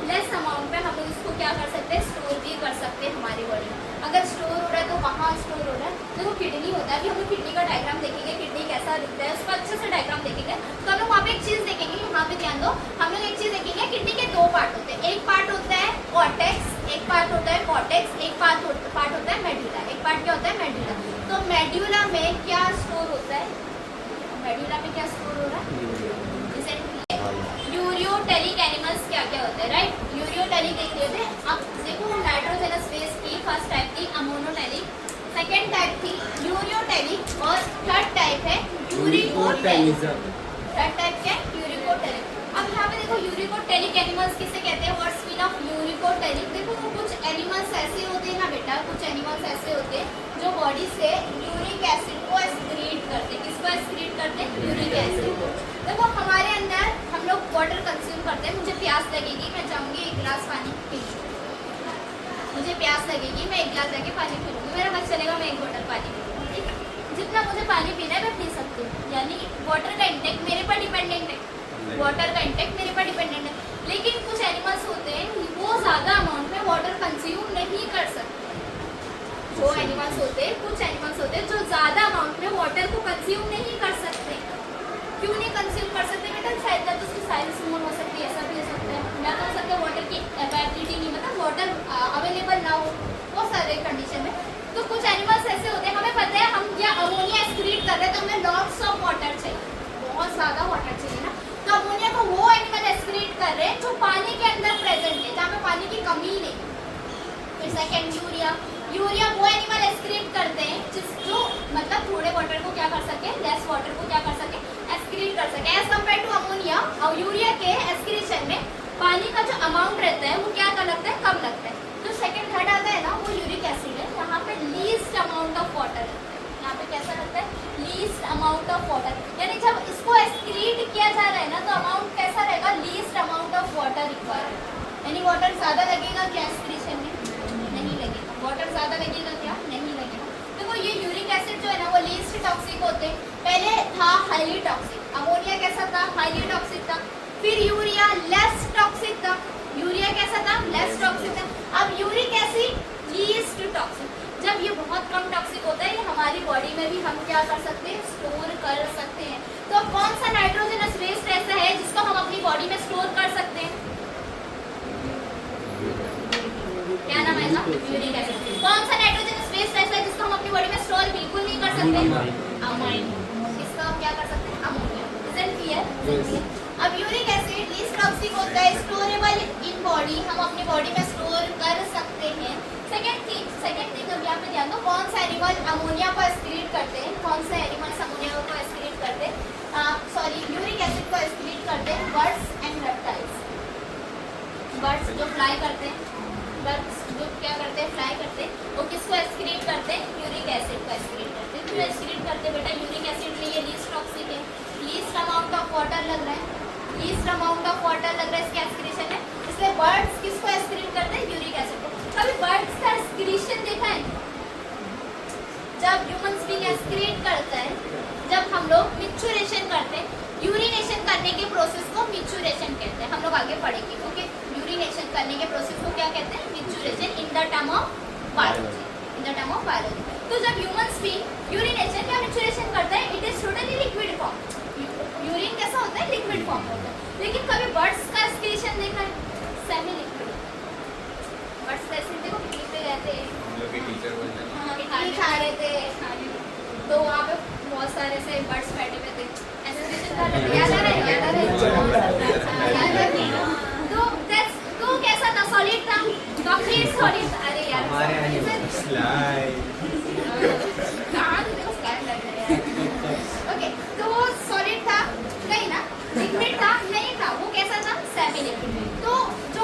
लेस अमाउंट में हम लोग इसको क्या कर सकते हैं, स्टोर भी कर सकते हैं हमारी बॉडी में। अगर स्टोर हो रहा है तो कहाँ स्टोर हो रहा है, देखो किडनी होता है। अभी हम लोग किडनी का डायग्राम देखेंगे, किडनी कैसा दिखता है, उसका अच्छे से डायग्राम देखेंगे, तो हम लोग वहाँ पे एक चीज़ देखेंगे, यहाँ पे ध्यान दो। हम लोग एक चीज़ देखेंगे, किडनी के दो पार्ट होते हैं। एक पार्ट होता है कॉर्टेक्स, एक पार्ट होता है कॉर्टेक्स, एक पार्ट होता है मेडुला। एक पार्ट क्या होता है, मेडुला। तो मेडुला में क्या स्टोर होता है, मेडुला में क्या स्टोर हो रहा है, यूरियोटेलिक एनिमल्स क्या क्या होते हैं, राइट। यूरियोटेलिक एक होते हैं। अब देखो, नाइट्रोजनस बेस की फर्स्ट टाइप थी अमोनोटेलिक, सेकेंड टाइप थी यूरियोटेलिक, और थर्ड टाइप है यूरिकोटेलिक। थर्ड टाइप क्या है, यूरिकोटेलिक। अब यहाँ पे देखो, यूरिकोटेलिक एनिमल्स किसे कहते हैं, व्हाट्स मीन ऑफ यूरिकोटेलिक। देखो, कुछ एनिमल्स ऐसे होते हैं ना बेटा, कुछ एनिमल्स ऐसे होते हैं जो बॉडी से यूरिक एसिड को एक्सक्रीट करते हैं। किसको एक्सक्रीट करते हैं, यूरिक एसिड को। देखो, हमारे अंदर हम लोग वाटर कंज्यूम करते हैं। मुझे प्यास लगेगी, मैं जाऊँगी एक गिलास पानी पी लूँ। मुझे प्यास लगेगी, मैं एक गिलास जाके पानी पी लूँगी। मेरा मन चलेगा, मैं एक बोतल पानी पी लूँगी। ठीक है, जितना मुझे पानी पीना है मैं पी सकती हूँ। यानी वाटर का इंटेक मेरे पर डिपेंडेंट है, वाटर का इंटेक मेरे पर डिपेंडेंट है। लेकिन कुछ एनिमल्स होते हैं वो ज़्यादा अमाउंट में वाटर कंज्यूम नहीं कर सकते। जो एनिमल्स होते हैं, कुछ एनिमल्स होते हैं जो ज़्यादा अमाउंट में वाटर को कंज्यूम नहीं कर सकते। क्यों नहीं कंज्यूम कर सकते बेटा, शायद तो उसकी साइज स्मॉल हो सकती है, ऐसा भी हो सकता है। या तो हो सकता है वाटर की अवेलेबिलिटी नहीं, मतलब वाटर अवेलेबल ना हो, बहुत सारे कंडीशन में। तो कुछ एनिमल्स ऐसे होते हैं, हमें पता है हम या अमोनिया एक्सक्रीट कर रहे हैं तो हमें लॉट्स ऑफ वाटर चाहिए, बहुत ज़्यादा वाटर चाहिए ना। तो अमोनिया को वो एनिमल एक्सक्रीट कर रहे हैं जो पानी के अंदर प्रेजेंट है, जहाँ पे पानी की कमी नहीं। फिर सेकेंड यूरिया वो एनिमल एक्सक्रीट करते हैं जो मतलब थोड़े वाटर को क्या कर सके, लेस वाटर को क्या कर सके, एक्सक्रीट कर सके। एज कम्पेयर टू अमोनिया और यूरिया के एक्सक्रीशन में पानी का जो अमाउंट रहता है वो क्या लगता है, कम लगता है। जो सेकेंड थर्ड आता है ना, वो यूरिक एसिड है, यहाँ पे लीस्ट अमाउंट ऑफ वाटर लगता है। यहाँ पे कैसा लगता है, लीस्ट अमाउंट ऑफ वाटर। यानी जब इसको एक्सक्रीट किया जा रहा है ना, तो अमाउंट कैसा रहेगा, least amount of water required. यानी वाटर ज़्यादा लगेगा क्या एक्सक्रीशन में, नहीं लगेगा। वाटर ज़्यादा लगेगा क्या, नहीं लगेगा। देखो, ये यूरिक एसिड जो है ना वो लीस्ट टॉक्सिक होते हैं। पहले था हाईली टॉक्सिक, अमोनिया कैसा था, हाईली टॉक्सिक था। फिर यूरिया लेस टॉक्सिक था, यूरिया कैसा था, लेस टॉक्सिक था। अब यूरिक एसिड लीस्ट टॉक्सिक। जब ये बहुत कम टॉक्सिक होता है, ये हमारी बॉडी में भी हम क्या कर सकते हैं, स्टोर कर सकते हैं। तो कौन सा नाइट्रोजनस वेस्ट ऐसा है जिसको हम अपनी बॉडी में स्टोर कर सकते हैं? क्या नाम है इसका? Uric acid. कौन सा नाइट्रोजनस वेस्ट ऐसा है जिसको हम अपनी बॉडी में स्टोर बिल्कुल नहीं कर सकते? अमोनिया। इसका हम क्या कर सकते हैं? अमोनिया। Is it clear? अब यूरिक एसिड लीस्ट टॉक्सिक होता है, स्टोरेबल इन बॉडी, हम अपनी बॉडी में स्टोर कर सकते हैं। सेकंड थिंग अब यहाँ पे ध्यान दो, कौन सा एनिमल अमोनिया को एक्सक्रीट करते हैं? कौन सा एनिमल्स अमोनिया को एक्सक्रीट करते हैं? यूरिक एसिड को एक्सक्रीट करते हैं बर्ड्स एंड रेप्टाइल्स। बर्ड्स जो फ्लाई करते हैं, बर्ड्स जो क्या करते हैं, फ्लाई करते हैं, वो किसको एक्सक्रीट करते हैं? यूरिक एसिड को एक्सक्रीट करते हैं। क्यों एक्सक्रीट करते हैं बेटा? यूरिक एसिड में ये लीस्ट टॉक्सिक है, लीस्ट अमाउंट ऑफ वाटर लग रहा है, लीस्ट अमाउंट ऑफ वाटर लग रहा है इसके एक्सक्रीशन है, इसलिए बर्ड्स किसको एक्सक्रीट करते हैं? यूरिक एसिड को। कभी बर्ड्स का एक्सक्रीशन देखा है? जब ह्यूमन बीइंग एक्सक्रीट करता है, जब हम लोग मिक्चुरेशन करते हैं, यूरिनेशन करने के प्रोसेस को मिक्चुरेशन कहते हैं। हम लोग आगे पढ़ेंगे, ओके? यूरिनेशन करने के प्रोसेस को क्या कहते हैं? Micturition in the term of biology, in the term of biology. तो जब ह्यूमन बीइंग यूरिनेशन या मिक्चुरेशन करता है, it is totally liquid form. Urine कैसा होता है? लिक्विड फॉर्म होता है। लेकिन कभी बर्ड्स का एक्सक्रीशन देखा है? Semi liquid. बर्ड्स का एक्सक्रीशन देखो, पिकनिक पे गए थे, हम लोग के टीचर बोलते हैं खाने खा रहे थे, तो वहाँ पे बहुत सारे से बर्ड्स बैठे हुए थे, एक्सक्रीशन कर रहे थे। याद आ रहा है? याद आ रहा है? तो कैसा था? सॉलिड था, कंप्लीट सॉलिड। अरे यार हमारे यहाँ नहीं स्लाइड कहाँ थे उस टाइम लग रहा है। ओके, तो वो सॉलिड था नहीं ना, लिक्विड था नहीं था, वो कैसा था? Semi liquid. तो जो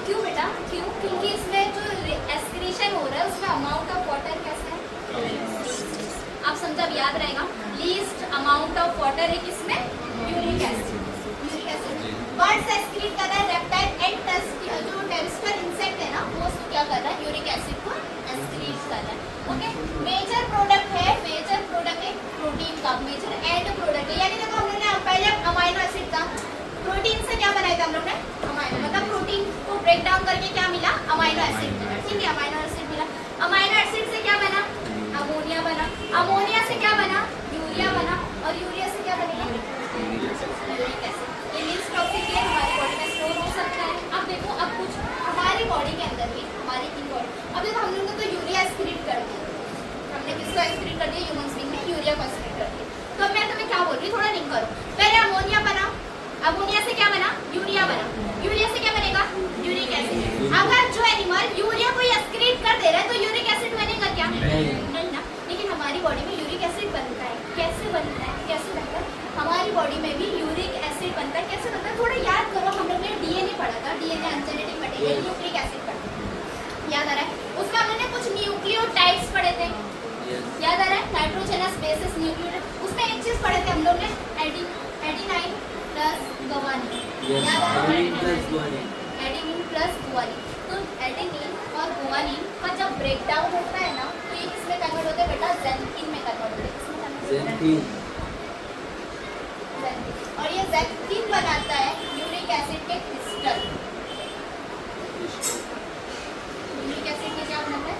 क्यों बेटा? क्योंकि इसमें जो एक्सक्रीशन हो रहा है उसमें अमाउंट ऑफ वाटर कैसा है? आप समझो, अब याद रहेगा, लीस्ट अमाउंट ऑफ वाटर है किसमें? Uric acid. Uric acid birds excrete कर रहा है, रेप्टाइल एंड जो टेरेस्ट्रियल इंसेक्ट है ना, वो उसको क्या कर रहा है? यूरिक एसिड को एक्सक्रीट कर रहा है। ओके, मेजर प्रोडक्ट है प्रोटीन का, मेजर एंड प्रोडक्ट है। यानी देखो, हमने पहले अमाइनो एसिड था, प्रोटीन से क्या बनाया था हम लोग ने? अमाइनो, मतलब प्रोटीन को ब्रेक डाउन करके क्या मिला? अमाइनो एसिड मिला। ठीक है, अमाइनो एसिड मिला। अमाइनो एसिड से क्या बना? अमोनिया बना। अमोनिया से क्या बना? यूरिया बना। और यूरिया से क्या बनेगा? Uric acid. ये लीस्ट टॉक्सिक है, हमारी बॉडी में स्टोर हो सकता है। अब देखो, अब कुछ हमारी बॉडी के अंदर भी, हमारी की बॉडी, अब देखो हम लोगों ने तो यूरिया एक्सक्रीट कर दिया, हमने किसको एक्सक्रीट कर दिया? ह्यूमन बीइंग में यूरिया को एक्सक्रीट कर दिया। तो मैं तुम्हें क्या बोल रही हूँ, थोड़ा लिंक करो। पहले अमोनिया बना, अमोनिया से क्या बना? यूरिया बना। यूरिया से क्या बनेगा? Uric acid. अगर जो एनिमल यूरिया को एक्सक्रीट कर दे रहा है तो यूरिक एसिड बनेगा क्या? नहीं ना। लेकिन हमारी बॉडी में यूरिक एसिड बनता है। कैसे बनता है? कैसे बनता है? हमारी बॉडी में भी यूरिक एसिड बनता है। कैसे बनता है? थोड़ा याद करो, हम लोग ने डीएनए पढ़ा था, डीएनए अनजेनेटिक मटेरियल, न्यूक्लिक एसिड पढ़ा, याद आ रहा है? उसमें हमने कुछ न्यूक्लियोटाइड्स पढ़े थे, याद आ रहा है? Nitrogenous bases nucleotide. उसमें एक चीज पढ़े थे हम लोग ने, एडेनाइन प्लस गुआनिन, याद आ रहा है? Adenine plus guanine. तो एडेनिन और गुआनिन का जब ब्रेक डाउन होता है ना, तो ये किसमें कन्वर्ट होता है बेटा? ज़ैंथीन में कन्वर्ट होता है। किसमें कन्वर्ट होता है? और ये ज़ैंथीन बनाता है यूरिक एसिड के क्रिस्टल। यूरिक एसिड के क्या बनाता है?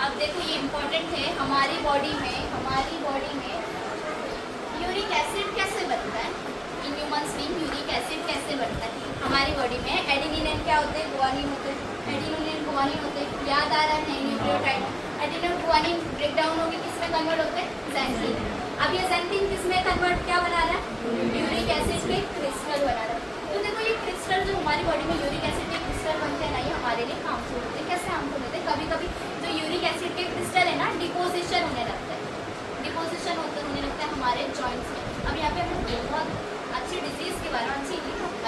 अब देखो, ये इम्पोर्टेंट है, हमारी बॉडी में यूरिक एसिड कैसे बनता है? In humans being uric acid कैसे बनता है? हमारी बॉडी में एडेनिन क्या होते हैं? गुआनिन होते हैं। एडेनिन गुआनिन होते हैं, याद आ रहा है? Nucleotide. Adenine guanine break down होकर किसमें कन्वर्ट होते हैं? ज़ैंथीन। अब ये ज़ैंथीन किसमें कन्वर्ट क्या बना रहा है? यूरिक एसिड के क्रिस्टल बना रहा है। तो देखो, ये क्रिस्टल जो हमारी बॉडी में यूरिक एसिड के क्रिस्टल बनते हैं ना, ये हमारे लिए हार्मफुल होते हैं। कैसे हार्मफुल होते हैं? कभी कभी जो यूरिक एसिड के क्रिस्टल है ना, डिपोजिशन होने लगता है, डिपोजिशन होने लगता है हमारे जॉइंट्स में। अब यहाँ पे हम बहुत अच्छी डिजीज के बारे में,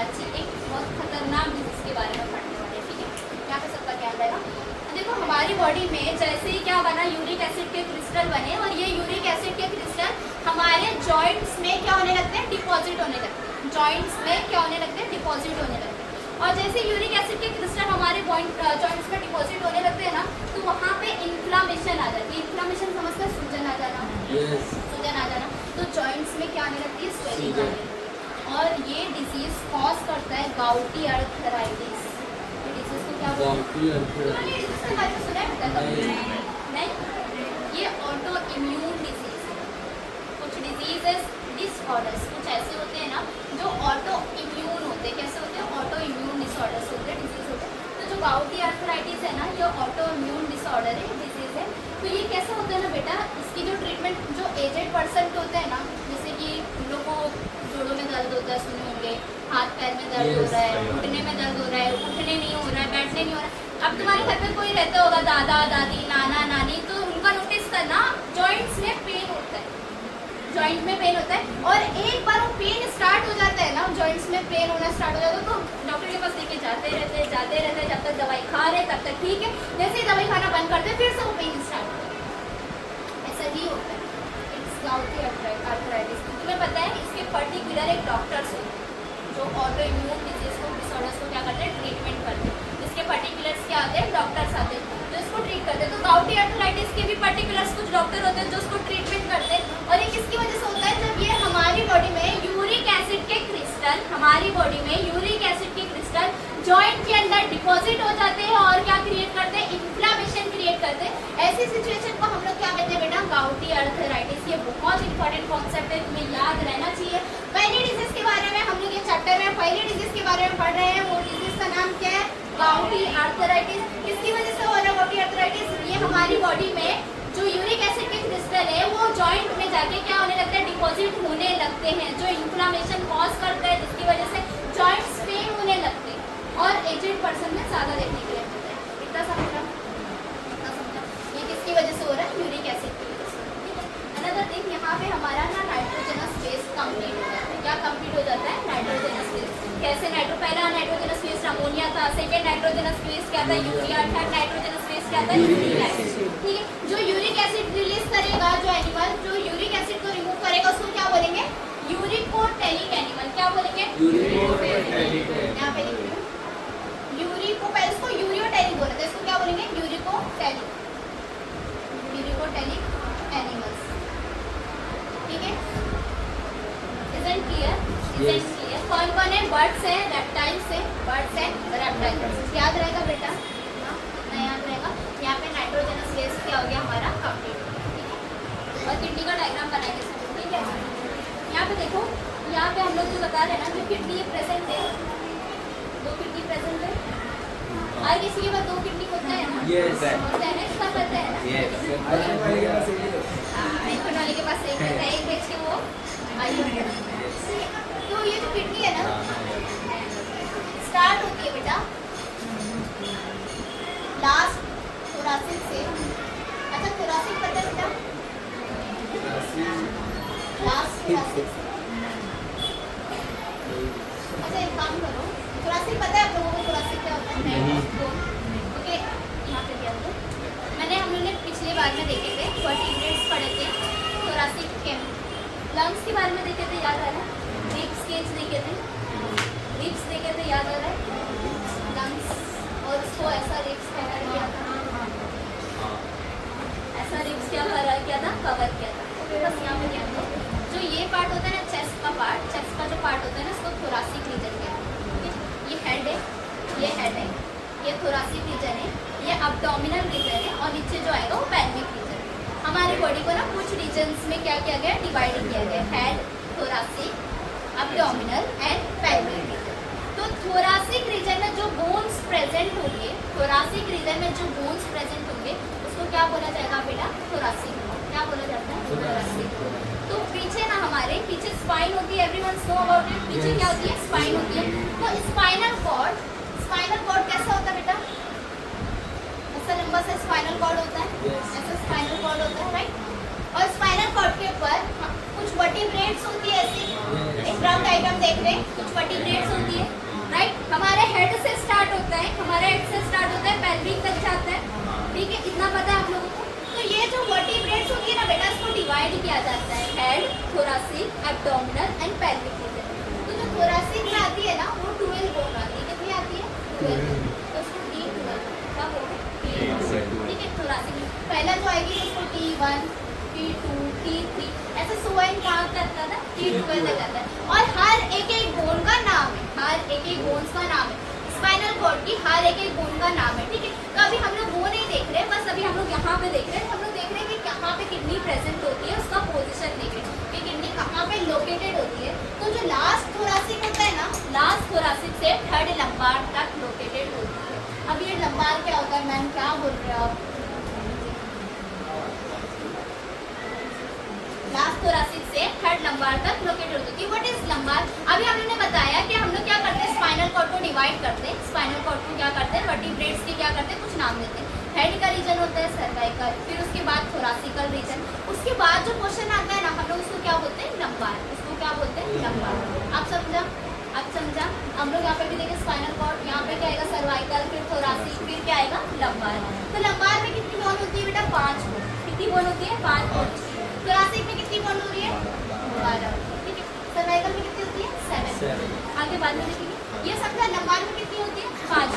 अच्छी एक बहुत खतरनाक डिजीज के बारे में पढ़ने वाले हैं। ठीक है, यहाँ पे सबका ध्यान रहेगा। देखो, हमारी बॉडी में जैसे ही क्या बना? यूरिक एसिड के क्रिस्टल बने, और ये यूरिक एसिड के क्रिस्टल हमारे जॉइंट्स में क्या होने लगते हैं? डिपॉजिट होने लगते हैं। जॉइंट्स में क्या होने लगते हैं? डिपॉजिट होने लगते हैं। और जैसे यूरिक एसिड के क्रिस्टल हमारे जॉइंट्स में डिपॉजिट होने लगते हैं ना, तो वहाँ पे इन्फ्लामेशन आ जाती है। इन्फ्लामेशन समझते हैं? सूजन आ जाना, सूजन आ जाना। तो जॉइंट्स में क्या आने लगती है? स्वेलिंग आने लगती है। और ये डिजीज कॉज करता है गाउटी आर्थराइटिस। ये डिजीज को क्या बोला? Gouty तुमने arthritis. इसके बारे में सुना है बेटा कभी? नहीं। नहीं, ये ऑटो इम्यून डिजीज है। कुछ डिजीजेस डिसऑर्डर्स कुछ ऐसे होते हैं ना जो ऑटो इम्यून होते हैं। कैसे होते हैं? ऑटो इम्यून डिसऑर्डर्स होते हैं, डिजीज होते हैं। तो जो गाउटी आर्थराइटिस है ना, ये ऑटो इम्यून डिसऑर्डर है, डिजीज है। तो ये कैसे होता है ना बेटा, इसकी जो ट्रीटमेंट जो एजेड पर्सन के होते हैं ना, जैसे कि उन लोग को जोड़ों में दर्द होता है, सुने होंगे, हाथ पैर में दर्द हो Yes, रहा है, सही बात। घुटने में दर्द हो रहा है, उठने नहीं हो रहा है, बैठने नहीं हो रहा है। अब तुम्हारे घर में कोई रहता होगा, दादा दादी नाना नानी, तो उनका नोटिस करना जॉइंट्स में पेन होता है, जॉइंट में पेन होता है। और एक बार वो पेन स्टार्ट हो जाता है ना, जॉइंट्स में पेन होना स्टार्ट हो जाता है, तो डॉक्टर के पास लेके जाते रहते जब तक दवाई खा रहे तब तक ठीक है। जैसे ही दवाई खाना बंद करते फिर से वो पेन स्टार्ट होता है। ऐसा ही होता है। It's gouty arthritis. तुम्हें पता है इसके पर्टिकुलर एक डॉक्टर्स होते हैं जो ऑटो इम्यून डिजीज को डिसऑर्डर्स को क्या करते हैं, ट्रीटमेंट करते हैं। इसके पर्टिकुलर्स क्या आते हैं, डॉक्टर्स आते हैं जो इसको ट्रीट करते हैं। तो गाउटी आर्थराइटिस के भी पर्टिकुलर्स कुछ डॉक्टर होते हैं जो उसको ट्रीटमेंट करते हैं। और ये किसकी वजह से होता है, जब ये हमारी बॉडी में यूरिक एसिड के क्रिस्टल, हमारी बॉडी में यूरिक एसिड के क्रिस्टल जॉइंट के अंदर डिपॉजिट हो जाते हैं और क्या क्रिएट करते हैं, इन्फ्लामेशन क्रिएट करते हैं। ऐसी सिचुएशन को हम लोग क्या कहते हैं बेटा, गाउटी आर्थराइटिस। ये बहुत इंपॉर्टेंट कॉन्सेप्ट है, तुम्हें याद रहना चाहिए। पहली डिजीज के बारे में हम लोग ये चैप्टर में पहली डिजीज के बारे में पढ़ रहे हैं। वो डिजीज का नाम क्या है, गाउटी आर्थराइटिस। किसकी वजह से हो रहा है गाउटी आर्थराइटिस? ये हमारी बॉडी में जो यूरिक एसिड के क्रिस्टल है वो जॉइंट में जाके क्या होने लगता है, डिपॉजिट होने लगते हैं, जो इन्फ्लामेशन कॉज करता है, जिसकी वजह से जॉइंट्स पेन होने लगते हैं और एजेड पर्सन में ज़्यादा देखने के लिए मिलता है। इतना समझा? इतना समझा? ये किसकी वजह से हो रहा है, यूरिक एसिड की वजह से। ठीक है। अनदर थिंग, यहाँ पे हमारा ना नाइट्रोजनस फेस कंप्लीट हो जाता है। क्या कंप्लीट हो जाता है, नाइट्रोजनस फेस। कैसे पहला नाइट्रोजनस फेस अमोनिया था, सेकेंड नाइट्रोजनस फेस क्या था, यूरिया, थर्ड नाइट्रोजनस फेस क्या था, यूरिक एसिड। ठीक है। जो यूरिक एसिड रिलीज करेगा, जो एनिमल जो यूरिक एसिड को रिमूव करेगा उसको क्या बोलेंगे, यूरिकोटेलिक एनिमल। क्या बोलेंगे, Uricotelicate. यहाँ पे लिख रही हूँ, यूरिको, पहले इसको यूरियोटेलिक बोला था, इसको क्या बोलेंगे, यूरिकोटेलिक, यूरिकोटेलिक एनिमल्स। ठीक है, इजंट क्लियर? Isn't clear? कौन कौन है, बर्ड्स है, रेप्टाइल्स है, बर्ड्स है, रेप्टाइल्स। याद रहेगा बेटा? हाँ, नहीं याद रहेगा। यहाँ पे नाइट्रोजनस फेस क्या हो गया हमारा, कंप्लीट। ठीक है, और किडनी का डायग्राम बनाएंगे सब। ठीक है, यहाँ पे देखो, यहाँ पे हम लोग जो बता रहे हैं ना, जो किडनी प्रेजेंट है, दो किडनी प्रेजेंट है। हर किसी के पास दो किडनी होता है ना? Yes. होता है ना, इसका पता है ना? आईफोन वाले के पास एक रहता है, एक बेच के वो आईफोन। तो ये जो किडनी है ना, स्टार्ट होती है बेटा लास्ट थोरासिक से। अच्छा, थोरासिक पता है बेटा? लास्ट थोरासिक से। अच्छा, एक काम करो, थोरासिक पता है आप लोगों को, थोरासिक क्या होता है? ओके, यहाँ पे दिया तो मैंने, हम लोगों ने पिछले बार में देखे थे, वर्टिब्रेट्स पढ़े थे, थोरासिक के लंग्स के बारे में देखे थे, याद आ रहा है? रिब्स केज देखे थे, रिब्स देखे थे, याद आ रहा है? लंग्स, और उसको ऐसा रिब्स कवर किया था, ऐसा रिब्स क्या था, कवर किया था। ओके, बस यहाँ पे ध्यान दो, जो ये पार्ट होता है ना, चेस्ट का पार्ट, चेस्ट का जो पार्ट होता है ना, इसको थोरासिक रीजन कहते हैं। ये हेड है, ये हेड है, ये थोरासिक रीजन है, ये अब्डोमिनल रीजन है, और नीचे जो आएगा वो पेल्विक रीजन है। हमारी बॉडी को ना कुछ रीजन्स में क्या किया गया, डिवाइड किया गया, head, thoracic, abdominal and pelvic region. तो थोरासिक रीजन में जो बोन्स प्रेजेंट होंगे, थोरासिक रीजन में जो बोन्स प्रेजेंट होंगे उसको क्या बोला जाएगा बेटा, थोरासिक। क्या बोला जाता है, थोरासिक। तो पीछे ना, हमारे पीछे स्पाइन होती है, एवरीवन नो अबाउट इट। पीछे क्या होती है, स्पाइन होती है। तो स्पाइनल कॉर्ड कैसा होता है बेटा, ऐसा लंबा सा स्पाइनल कॉर्ड होता है, ऐसा स्पाइनल कॉर्ड होता है, राइट। और स्पाइनल कॉर्ड के ऊपर कुछ वर्टिब्रेट्स होती है, ऐसी एक ग्राफ डायग्राम देख रहे हैं, कुछ वर्टिब्रेट्स होती है, राइट। हमारे हेड से स्टार्ट होता है, हमारे हेड से स्टार्ट होता है, पेल्विक तक जाता है। ठीक है, इतना पता है आप लोगों को? तो ये जो वर्टिब्रेट्स होती है ना बेटा, इसको डिवाइड किया जाता है, head, thoracic, abdominal and pelvic region. तो जो थोरासिक में आती है ना, वो 12 बोन आती है। कितनी आती है, 12। तो उसको T12 क्या बोलते हैं, ठीक है। थोरासिक में पहला जो आएगी उसको T1, T2, T3 ऐसे सोएन कहाँ तक आता है, T12 तक आता है। और हर एक बोन का नाम है, हर एक बोन्स का नाम है। स्पाइनल कॉर्ड की हर एक बोन का नाम है, ठीक है। तो अभी हम लोग वो नहीं देख रहे, बस अभी हम लोग यहाँ पे देख रहे हैं। हम लोग देख रहे हैं कि कहाँ पे किडनी प्रेजेंट होती है, उसका पोजीशन देख रहे हैं कि किडनी कहाँ पे लोकेटेड होती है। तो जो लास्ट थोरासिक होता है ना, लास्ट थोरासिक से थर्ड लंबार तक लोकेटेड होती है। अब ये लंबार क्या होता है, मैम क्या बोल रहे हो आप? लास्ट थोरासिक से थर्ड लंबार तक लोकेटेड होती है। What is lumbar? अभी हमने बताया कि हम लोग क्या करते हैं, स्पाइनल कॉर्ड को डिवाइड करते हैं। स्पाइनल कॉर्ड को क्या करते हैं, वर्टिब्रेट्स के क्या करते हैं, कुछ नाम देते हैं। हेड का रीजन होता है सर्वाइकल, फिर उसके बाद थोरासिकल रीजन, उसके बाद जो क्वेश्चन आता है ना, हम लोग उसको क्या बोलते हैं, लंबार। उसको क्या बोलते हैं, लंबार। आप समझा? आप समझा? हम लोग यहाँ पे भी देखें स्पाइनल कॉर्ड, यहाँ पे क्या आएगा, सर्वाइकल, फिर थोरासिक, फिर क्या आएगा, लंबार। तो लंबार में कितनी बोन होती है बेटा, 5 बोन। कितनी बोन होती है, 5 बोन। थोरासिक में कितनी बोन हो रही है, 12, ठीक है। सर्वाइकल में कितनी होती है, 7। आगे बाद में देखेंगे। ये समझा, लंबार में कितनी होती है, 5।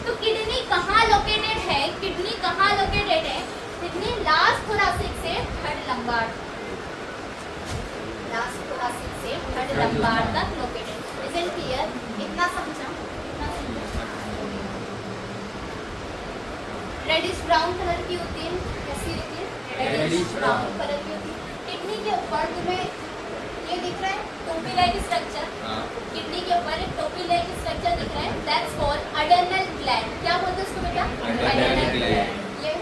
तो किडनी कहाँ लोकेटेड है, किडनी कहाँ लोकेटेड है, किडनी लास्ट थोरासिक से थर्ड लंबार, लास्ट थोरासिक से थर्ड लंबार तक लोकेटेड। Is it clear? इतना समझा? रेडिश ब्राउन कलर की होती है, कैसी होती है, रेडिश ब्राउन कलर की होती है। किडनी के ऊपर तुम्हें ये दिख रहा है टोपी लाइक स्ट्रक्चर, किडनी के ऊपर एक टोपी लाइक स्ट्रक्चर दिख रहा है, दैट्स कॉल्ड अडर्नल ग्लैंड। क्या बोलते हैं उसको बेटा, अडर्नल ग्लैंड। ये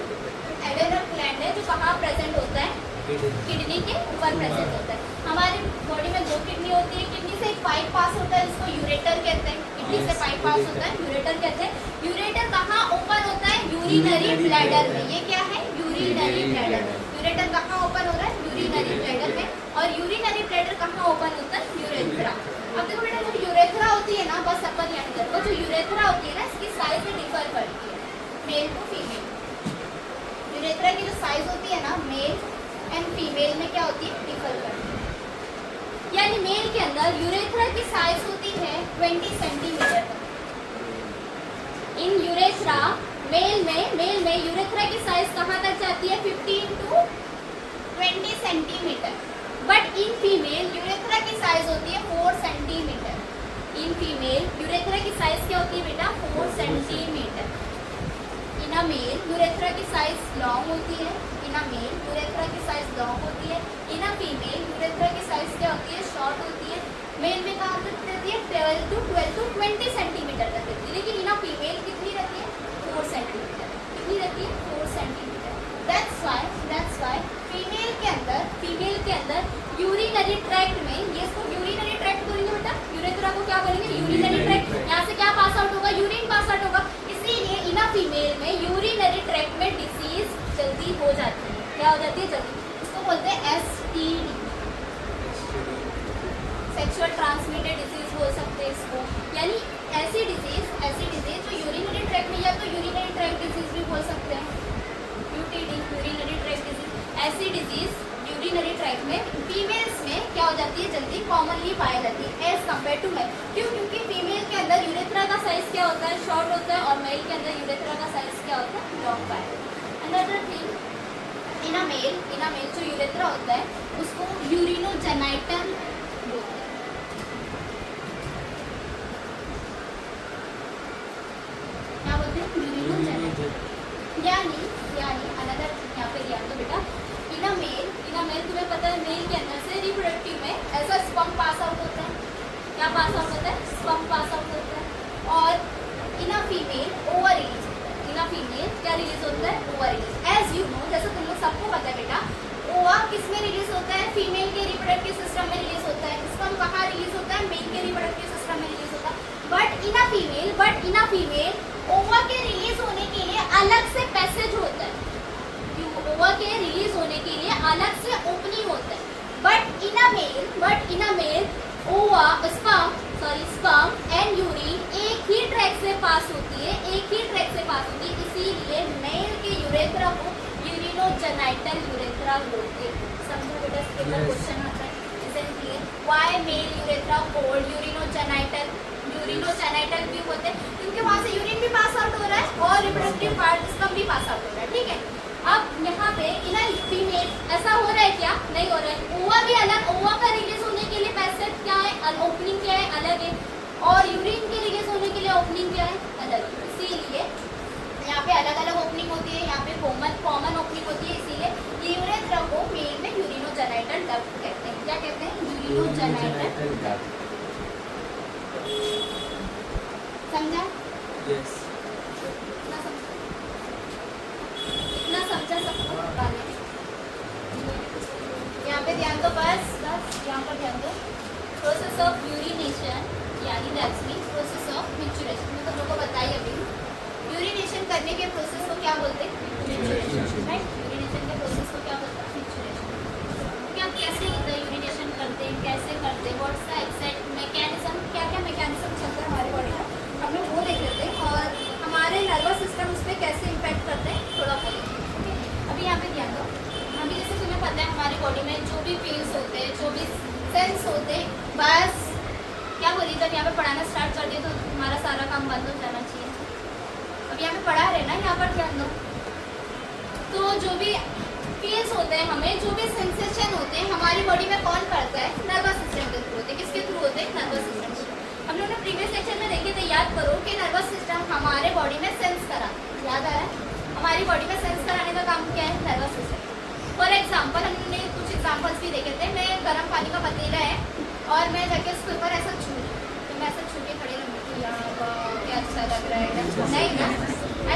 अडर्नल ग्लैंड है जो कहाँ प्रेजेंट होता है, किडनी के ऊपर प्रेजेंट होता है। हमारे बॉडी में 2 किडनी होती है, किडनी से एक पाइप पास होता है, इसको यूरेटर कहते हैं। किडनी से पाइप पास होता है, यूरेटर कहते हैं। यूरेटर कहाँ ओपन होता है, यूरिनरी ब्लैडर में। ये क्या है, यूरिनरी ब्लैडर। यूरेटर कहाँ ओपन हो रहा है, यूरिनरी ब्लैडर में। और यूरिनरी ब्लैडर कहाँ ओपन होता है, यूरेथ्रा। अब देखो बेटा, जो यूरेथ्रा होती है ना, बस अपन याद करो, जो यूरेथ्रा होती है ना, इसकी साइज में डिफर करती है मेल टू फीमेल। यूरेथ्रा की जो साइज होती है ना, मेल एंड फीमेल में क्या होती है, डिफर करती है। यानी मेल के अंदर यूरेथ्रा की साइज होती है 20 सेंटीमीटर तक। इन यूरेथ्रा मेल में यूरेथ्रा की साइज कहाँ तक जाती है, 15 to 20 centimetre. But in female urethra की साइज होती है 4 सेंटीमीटर। इन फीमेल यूरेथ्रा की साइज क्या होती है बेटा, 4 सेंटीमीटर। इन अ मेल यूरेथ्रा की साइज लॉन्ग होती है, इन अ मेल यूरेथ्रा की साइज लॉन्ग होती है। इन अ फीमेल यूरेथ्रा की साइज क्या होती है, शॉर्ट होती है। मेल में कहाँ तक रहती है, 12 to 20 सेंटीमीटर तक रहती है, लेकिन इन अ फीमेल कितनी रहती है, 4 सेंटीमीटर। कितनी रहती है, 4 सेंटीमीटर। दैट्स वाई फीमेल के अंदर यूरिनरी ट्रैक्ट में, ये इसको यूरिनरी ट्रैक्ट बोलेंगे बेटा, यूरेथ्रा को क्या बोलेंगे, यूरिनरी ट्रैक्ट। यहाँ से क्या पास आउट होगा, यूरिन पास आउट होगा। इसीलिए इन अ फीमेल में यूरिनरी ट्रैक्ट में डिसीज जल्दी हो जाती है। क्या हो जाती है, जल्दी। इसको बोलते हैं STD, सेक्सुअल ट्रांसमिटेड डिजीज बोल सकते हैं इसको। यानी ऐसी डिजीज जो यूरिनरी ट्रैक्ट में, या तो यूरिनरी ट्रैक्ट डिजीज भी बोल सकते हैं, UTD, यूरिनरी ट्रैक्ट डिजीज। ऐसी डिजीज यूरिनरी ट्रैक्ट में फीमेल्स में क्या हो जाती है, जल्दी कॉमनली पाई जाती है एज कम्पेयर टू मेल। क्यों? क्योंकि फीमेल के अंदर यूरेथ्रा का साइज क्या होता है, शॉर्ट होता है, और मेल के अंदर यूरेथ्रा का साइज क्या होता है, लॉन्ग पाई। अनदर थिंग, इन अ मेल जो यूरेथ्रा होता है उसको यूरिनोजेनाइटल बोलते हैं। क्या बोलते हैं, यूरिनोजेनाइटल। यानी अनदर यहाँ पे ध्यान दो बेटा, इन अ मेल तुम्हें पता है, मेल के अंदर से रिप्रोडक्टिव में ऐसा स्पर्म पास आउट होता है। क्या पास आउट होता है, स्पर्म पास आउट होता है। और in a female ova release होता है। इन अ फीमेल क्या रिलीज होता है, ova release. As you know, जैसे तुम लोग सबको पता है बेटा, ओवा किस में रिलीज होता है, फीमेल के रिप्रोडक्टिव सिस्टम में रिलीज होता है। स्पर्म कहाँ रिलीज होता है, मेल के रिप्रोडक्टिव सिस्टम में रिलीज होता है। बट इन अ फीमेल ओवा के रिलीज होने के लिए अलग से पैसेज होता है। ओवा के रिलीज होने के लिए अलग से ओपनिंग होता है। बट इन अ मेल ओवा स्पर्म एंड यूरिन एक ही ट्रैक से पास होती है, इसीलिए मेल के यूरेथ्रा को यूरिनोजेनाइटल यूरेथ्रा बोलते हैं। समझो बेटा, इसके ऊपर क्वेश्चन आता है, isn't clear? Why male urethra called urinogenital भी बोलते हैं, क्योंकि वहाँ से यूरिन भी पास आउट हो रहा है और रिप्रोडक्टिव पार्ट स्पर्म भी पास आउट हो रहा है, ठीक है। अब यहाँ पे इन फीमेल ऐसा हो रहा है क्या, नहीं हो रहा है। ओवा भी अलग, ओवा का रिलीज होने के लिए पैसेज क्या है, ओपनिंग क्या है, अलग है। और यूरिन के रिलीज होने के लिए ओपनिंग क्या है, अलग है। यूरोजेनाइटर। समझा? Yes. इतना समझा सबको गाने? यहाँ पे ध्यान दो, बस यहाँ पर ध्यान दो। प्रोसेस ऑफ यूरिनेशन यानी दैट्स मीन प्रोसेस ऑफ मिक्सचरेशन। मैं तुम लोग को बताई अभी, यूरिनेशन करने के प्रोसेस को क्या बोलते हैं? मिक्सचरेशन, राइट? यूरिनेशन के प्रोसेस को क्या बोलते हैं? मिक्सचरेशन। क्या कैसे होता है यूरिनेशन करते हैं, कैसे करते हैं, व्हाट्स द एग्जैक्ट मैकेनिज्म, क्या क्या मैकेनिज्म चलता है हमारे बॉडी में, हम लोग वो देख लेते हैं। और हमारे नर्वस सिस्टम उस पर कैसे इम्पैक्ट करते हैं थोड़ा बोलेंगे। ओके, अभी यहाँ पे ध्यान दो। अभी जैसे तुम्हें पता है हमारी बॉडी में जो भी फील्स होते हैं, जो भी सेंस होते हैं, बस क्या बोली, जब यहाँ पे पढ़ाना स्टार्ट कर दिए तो हमारा सारा काम बंद हो जाना चाहिए। अब यहाँ पे पढ़ा रहे ना, यहाँ पर ध्यान दो। तो जो भी फील्स होते हैं, हमें जो भी सेंसेशन होते हैं हमारी बॉडी में कौन करता है? नर्वस सिस्टम के थ्रू होते हैं। किसके थ्रू होते हैं? नर्वस सिस्टम से। हम लोगों ने प्रीवियस लेक्चर में देखे थे, याद करो कि नर्वस सिस्टम हमारे बॉडी में सेंस करा, याद आ रहा है? हमारी बॉडी में सेंस कराने का काम क्या है? Nervous system. फॉर एग्जाम्पल हमने कुछ एग्जाम्पल्स भी देखे थे। मैं गर्म पानी का पतीला है और मैं जाके उसके ऊपर ऐसा छू, तो मैं ऐसा छू के खड़ी रहूँगी, यार क्या अच्छा लग रहा है, नहीं ना?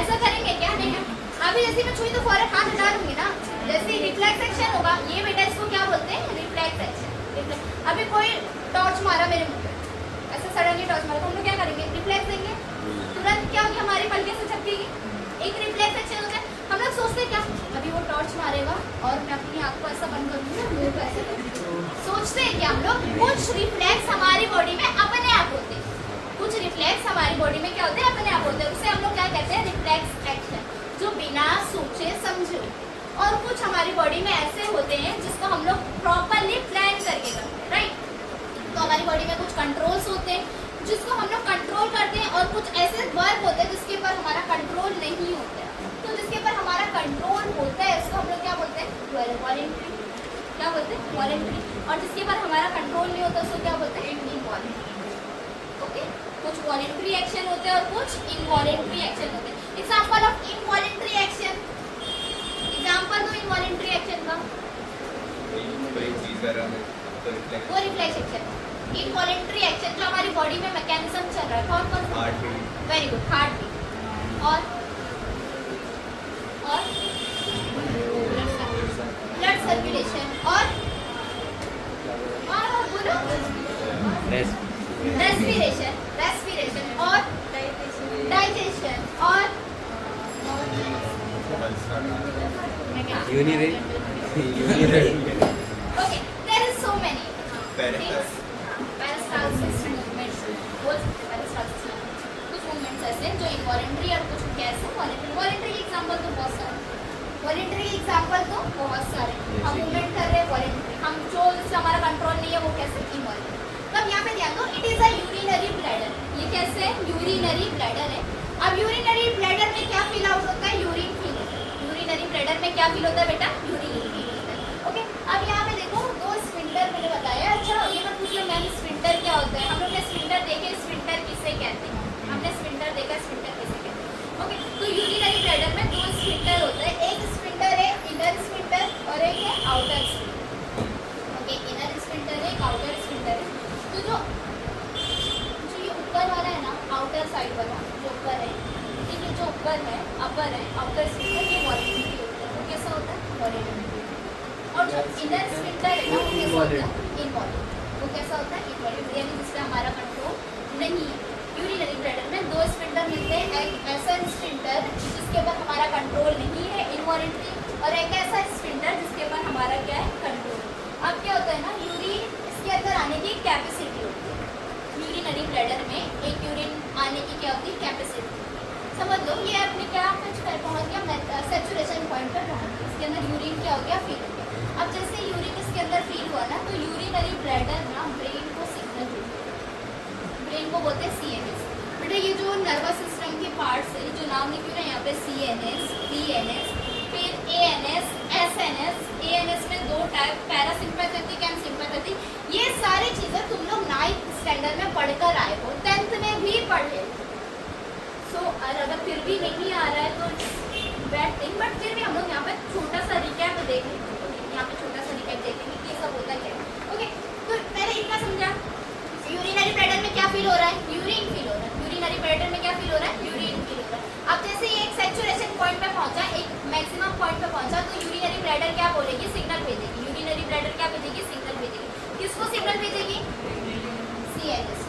ऐसा करेंगे क्या? नहीं ना? अभी जैसे मैं छुई तो फौरन हाथ हटा लूंगी ना, जैसे रिफ्लेक्स एक्शन होगा। ये बेटा इसको क्या बोलते हैं? Reflex action. अभी कोई टॉर्च मारा मेरे मुंह पे, ऐसे सडनली टॉर्च मारा, तो हम लोग क्या करेंगे? रिफ्लेक्स देंगे। तुरंत क्या होगी? हमारी पलकें से झपकेगी, एक रिफ्लेक्स एक्शन होता है। हम लोग सोचते क्या, अभी वो टॉर्च मारेगा और मैं अपनी आँख को ऐसा बंद करूँगी ना, मुंह को ऐसे करूँगी। सोचते हैं क्या हम लोग? कुछ रिफ्लेक्स हमारी बॉडी में अपने आप होते हैं। कुछ रिफ्लेक्स हमारी बॉडी में क्या होते हैं? अपने आप होते हैं। उसे हम लोग क्या कहते हैं? रिफ्लेक्स एक्शन, जो बिना सोचे समझे। और कुछ हमारी बॉडी में ऐसे होते हैं जिसको हम लोग प्रॉपरली प्लान करके करते हैं, राइट? तो हमारी बॉडी में कुछ कंट्रोल्स होते हैं जिसको हम लोग कंट्रोल करते हैं, और कुछ ऐसे वर्क होते हैं जिसके ऊपर हमारा कंट्रोल नहीं होता है। तो जिसके ऊपर हमारा कंट्रोल होता है उसको हम लोग क्या बोलते हैं? वॉलंटरी। क्या बोलते हैं? वॉलंटरी। और जिसके ऊपर हमारा कंट्रोल नहीं होता उसको क्या बोलते हैं? इनवॉलंटरी। ओके, कुछ वॉलंटरी एक्शन होते हैं और कुछ इनवॉलंटरी एक्शन होते हैं। Example of involuntary action, example दो इनवॉलंटरी एक्शन का। कोई चीज कर रहा है तो रिफ्लेक्स, वो रिफ्लेक्स एक्शन। इनवॉलंटरी एक्शन जो हमारी बॉडी में मैकेनिज्म चल रहा है, कौन कौन सा? Heart beat, very good, heart beat. और ब्लड सर्कुलेशन, और बोलो, रेस्पिरेशन, रेस्पिरेशन, और डाइजेशन, और urinary okay, there is so many peristalsis, peristalsis movements, कुछ मूवमेंट्स ऐसे हैं जो इनवॉलंटरी और कुछ कैसे वॉलंटरी। वॉलंटरी एग्जांपल तो बहुत सारे, वॉलंटरी एग्जांपल तो बहुत सारे। हम मूवमेंट कर रहे हैं वॉलंटरी, हम जो जिससे हमारा कंट्रोल नहीं है वो कैसे? इनवॉलंटरी। तब यहाँ पे ध्यान दो, it is a urinary bladder. ये कैसे है? यूरिनरी ब्लैडर है। अब यूरिनरी ब्लैडर में क्या फील आउट होता है? यूरिन फील होता है। यूरिनरी ब्लैडर में क्या फील होता है बेटा? यूरिन फील होता है। ओके, अब यहाँ पे देखो, दो स्फिंक्टर मैंने बताया। अच्छा, ये मत पूछो मैम स्फिंक्टर क्या होता है। हम लोग ने स्फिंक्टर देखे, स्फिंक्टर किसे कहते हैं? हमने स्फिंक्टर देखा, स्फिंक्टर किसे कहते हैं? ओके, तो यूरिनरी ब्लैडर में दो स्फिंक्टर होते हैं। एक स्फिंक्टर है इनर स्फिंक्टर और एक है outer sphincter. Okay, inner sphincter है, आउटर स्फिंक्टर है। तो जो ये ऊपर वाला है ना, आउटर साइड वाला जो ऊपर है, ठीक है, जो ऊपर है, अपर है, आउटर स्फिंक्टर, ये वॉलंटरी होता है। वो कैसा होता है? वॉलंटरी। और जो इनर स्फिंक्टर है ना, वो कैसा होता है? इनवॉलंटरी। वो कैसा होता है? इनवॉलंटरी, यानी जिससे हमारा कंट्रोल नहीं है। यूरिनरी ब्लैडर में दो स्फिंक्टर मिलते हैं, एक ऐसा स्फिंक्टर जिसके ऊपर हमारा कंट्रोल नहीं है, इनवॉलंटरी, और एक ऐसा स्फिंक्टर जिसके ऊपर हमारा क्या है? कंट्रोल। अब क्या होता है ना, यूरिन इसके अंदर आने की कैपेसिटी होती है। यूरिनरी ब्लैडर में एक यूरिन आने की क्या होती है? कैपेसिटी। समझ लो, ये अपने क्या पहुँच गया? सैचुरेशन पॉइंट पर पहुँच गया। इसके अंदर यूरिन क्या हो गया? फील हो गया। अब जैसे यूरिन इसके अंदर फील हुआ ना, तो यूरिनरी ब्लैडर ना ब्रेन को सिग्नल देती है। ब्रेन को बोलते हैं CNS। बेटा ये जो नर्वस सिस्टम के पार्ट्स है, जो नाम लिखे हुए हैं यहाँ पे, CNS, PNS, फिर ANS, SNS। ANS में दो टाइप, पैरासिम्पैथेटिक एंड सिम्पैथेटिक। ये सारी चीज़ें तुम लोग 9th स्टैंडर्ड में पढ़कर आए हो, 10th में भी पढ़े। सो अगर फिर भी नहीं आ रहा है तो बैड थिंग, बट फिर भी हम लोग यहाँ पे छोटा सा रिकैप देख लेंगे। यहाँ पे छोटा सा रिकैप देखेंगे कि ये सब होता क्या है। ओके, तो पहले ब्लैडर क्या बोलेगी, सिग्नल भेजेगी। यूरिनरी ब्लैडर क्या भेजेगी, सिग्नल भेजेगी। किसको सिग्नल भेजेगी, CNS.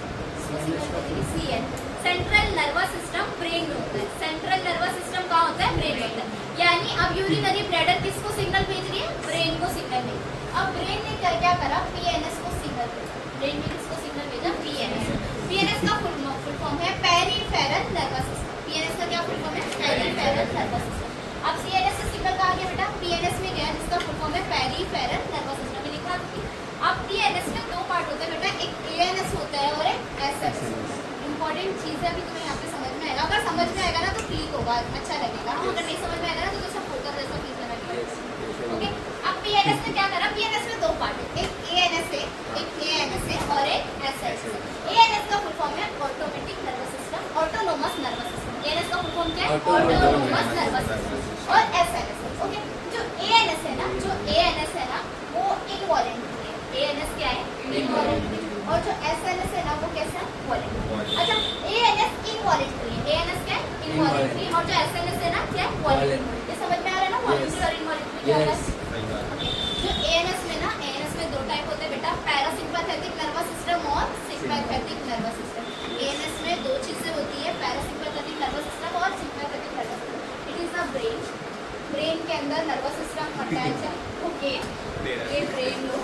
CNS central nervous system brain में होता है। सेंट्रल नर्वस सिस्टम कहाँ होता है, ब्रेन में होता है। यानी अब यूरिनरी ब्लैडर किसको सिग्नल भेज रही है, ब्रेन को सिग्नल भेज रही है। अब ब्रेन ने क्या करा, पीएनएस को सिग्नल भेजा। ब्रेन ने किसको सिग्नल भेजा, पीएनएस। पीएनएस का फुल फॉर्म है पेरिफेरल नर्वस सिस्टम। पीएनएस का क्या फुल फॉर्म है, पेरिफेरल नर्वस सिस्टम। अब सीएनएस से सिग्नल कहाँ गया बेटा, पीएनएस में गया, जिसका फुल फॉर्म है पेरिफेरल नर्वस सिस्टम में लिखा था। अब पीएनएस में दो पार्ट होते हैं बेटा, एक एएनएस होता है और एक एसएनएस। इंपॉर्टेंट चीज है, अभी तुम्हें यहाँ पे समझ में आएगा। अगर समझ में आएगा ना तो क्लिक होगा, अच्छा लगेगा। अगर नहीं समझ में आएगा ना तो सब होता जैसा फील करना पड़ेगा। ओके, अब पीएनएस ने क्या करा, पीएनएस में दो पार्ट है, एक एएनएस है, एक एएनएस है और एक एसएनएस है। एएनएस का फुल फॉर्म है automatic nervous system, autonomous nervous system. ANS का फुल फॉर्म क्या है, ऑटोनोमस नर्वस सिस्टम। और एसएनएस, ओके, जो एएनएस है ना वो इनवॉलंटरी है। एएनएस क्या है, इनवॉलंटरी। और जो एसएनएस है ना वो कैसा है, वॉलंटरी। अच्छा, एएनएस इनवॉलंटरी है, एएनएस क्या है, इनवॉलंटरी। और जो एसएनएस है ना क्या है, वॉलंटरी। ये समझ में आ रहा है ना, वॉलंटरी और इनवॉलंटरी क्या होता है। जो एएनएस में ना, एएनएस में दो टाइप होते हैं बेटा, पैरासिम्पैथेटिक नर्वस सिस्टम और सिम्पैथेटिक नर्वस सिस्टम। एएनएस में दो चीजें होती है, पैरासिम्पैथेटिक नर्वस सिस्टम और sympathetic nervous system. It is the brain, brain के अंदर नर्वस सिस्टम अटैच है। ओके, ये ब्रेन लो,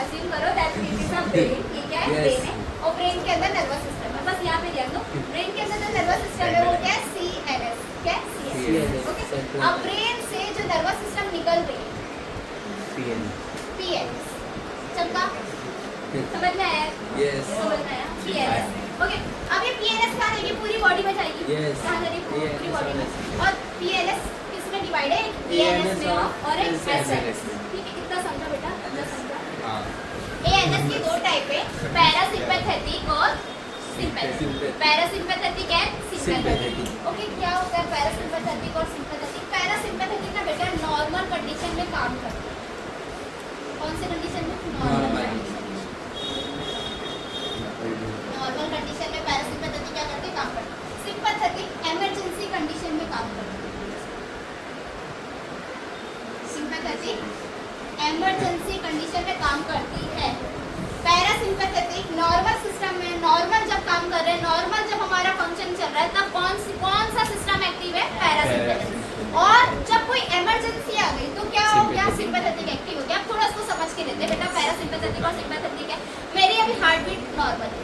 अज्यूम करो that it is a brain, ठीक है, ब्रेन है और ब्रेन के अंदर नर्वस सिस्टम है। बस यहाँ पे ध्यान दो, ब्रेन के अंदर जो नर्वस सिस्टम है वो क्या है, सीएनएस। क्या है, सीएनएस। ओके, अब ब्रेन से जो नर्वस सिस्टम निकल रही है, पीएनएस। चलता समझ में आया, समझ में आया, पीएनएस। ओके, अब ये पीएनएस कहाँ जाएगी, पूरी बॉडी में जाएगी। कहाँ जाएगी, पूरी बॉडी में। और पीएनएस किसमें डिवाइड है, एएनएस में और एक एसएनएस। ठीक है, कितना समझा बेटा, कितना समझा। एएनएस की दो टाइप है, पैरासिम्पैथेटिक और sympathetic. Parasympathetic and sympathetic. Okay, क्या होता है पैरासिम्पैथेटिक और सिम्पैथेटिक। पैरासिम्पैथेटिक ना बेटा नॉर्मल कंडीशन में काम करता है। कौन से कंडीशन में, नॉर्मल कंडीशन में। नॉर्मल कंडीशन में पैरासिम्पैथेटिक क्या करते हैं, काम करते हैं। सिम्पैथेटिक इमरजेंसी कंडीशन में काम करते हैं। सिम्पैथेटिक इमरजेंसी कंडीशन में काम करती है। पैरासिम्पैथेटिक नॉर्मल सिस्टम में, नॉर्मल जब काम कर रहे हैं, नॉर्मल जब हमारा फंक्शन चल रहा है तब कौन सा सिस्टम एक्टिव है, पैरासिम्पैथेटिक। और जब कोई इमरजेंसी आ गई तो क्या हो गया, सिम्पैथेटिक एक्टिव हो गया। अब थोड़ा इसको समझ के लेते हैं बेटा, पैरासिम्पैथेटिक और सिम्पैथेटिक है। मेरी अभी हार्ट बीट नॉर्मल है,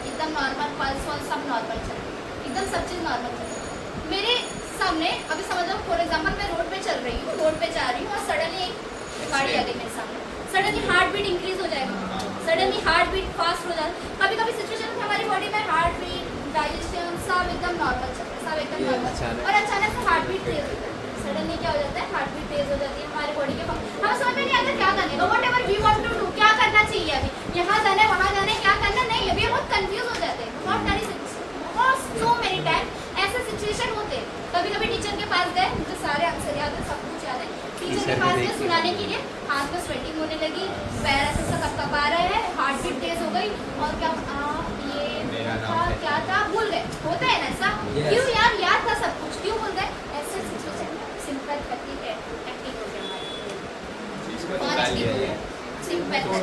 एकदम नॉर्मल, पल्स वल्स सब नॉर्मल चल रही है, एकदम सब चीज़ नॉर्मल चल रही है। मेरे सामने अभी समझ लो फॉर एग्जाम्पल मैं रोड पे चल रही हूँ, रोड पे जा रही हूँ और सडनली एक गाड़ी आ गई मेरे सामने, सडनली हार्ट बीट इंक्रीज हो जाएगा, सडनली हार्ट बीट फास्ट हो जाएगा। कभी कभी सिचुएशन में हमारी बॉडी में हार्ट बीट, डाइजेशन सब एकदम नॉर्मल चल रहा है, सब एकदम नॉर्मल, और अचानक से हार्ट बीट तेज हो जाता है। सडनली क्या हो जाता है, हार्ट बीट तेज हो जाती है हमारी बॉडी के। हमें समझ में नहीं आता क्या करने का, whatever we want to do, क्या करना चाहिए, अभी यहाँ जाना है, वहाँ जाना है, क्या करना नहीं, अभी बहुत कंफ्यूज हो जाते हैं। बहुत सो मेनी टाइम ऐसे सिचुएशन होते हैं। कभी कभी टीचर के पास गए, मुझे सारे आंसर याद है, सब कुछ याद है, टीचर के पास गए सुनाने के लिए, हाथ में स्वेटिंग होने लगी, पैर ऐसे कपकपा रहे हैं, हार्ट बीट तेज हो गई, और क्या ये था, क्या था, भूल गए। होता है ना ऐसा, क्यों यार, याद था सब कुछ, क्यों भूल गए। ऐसे सिचुएशन सिम्पैथेटिक एक्टिव हो गया, सिम्पैथेटिक। हाँ जी, मैं फोन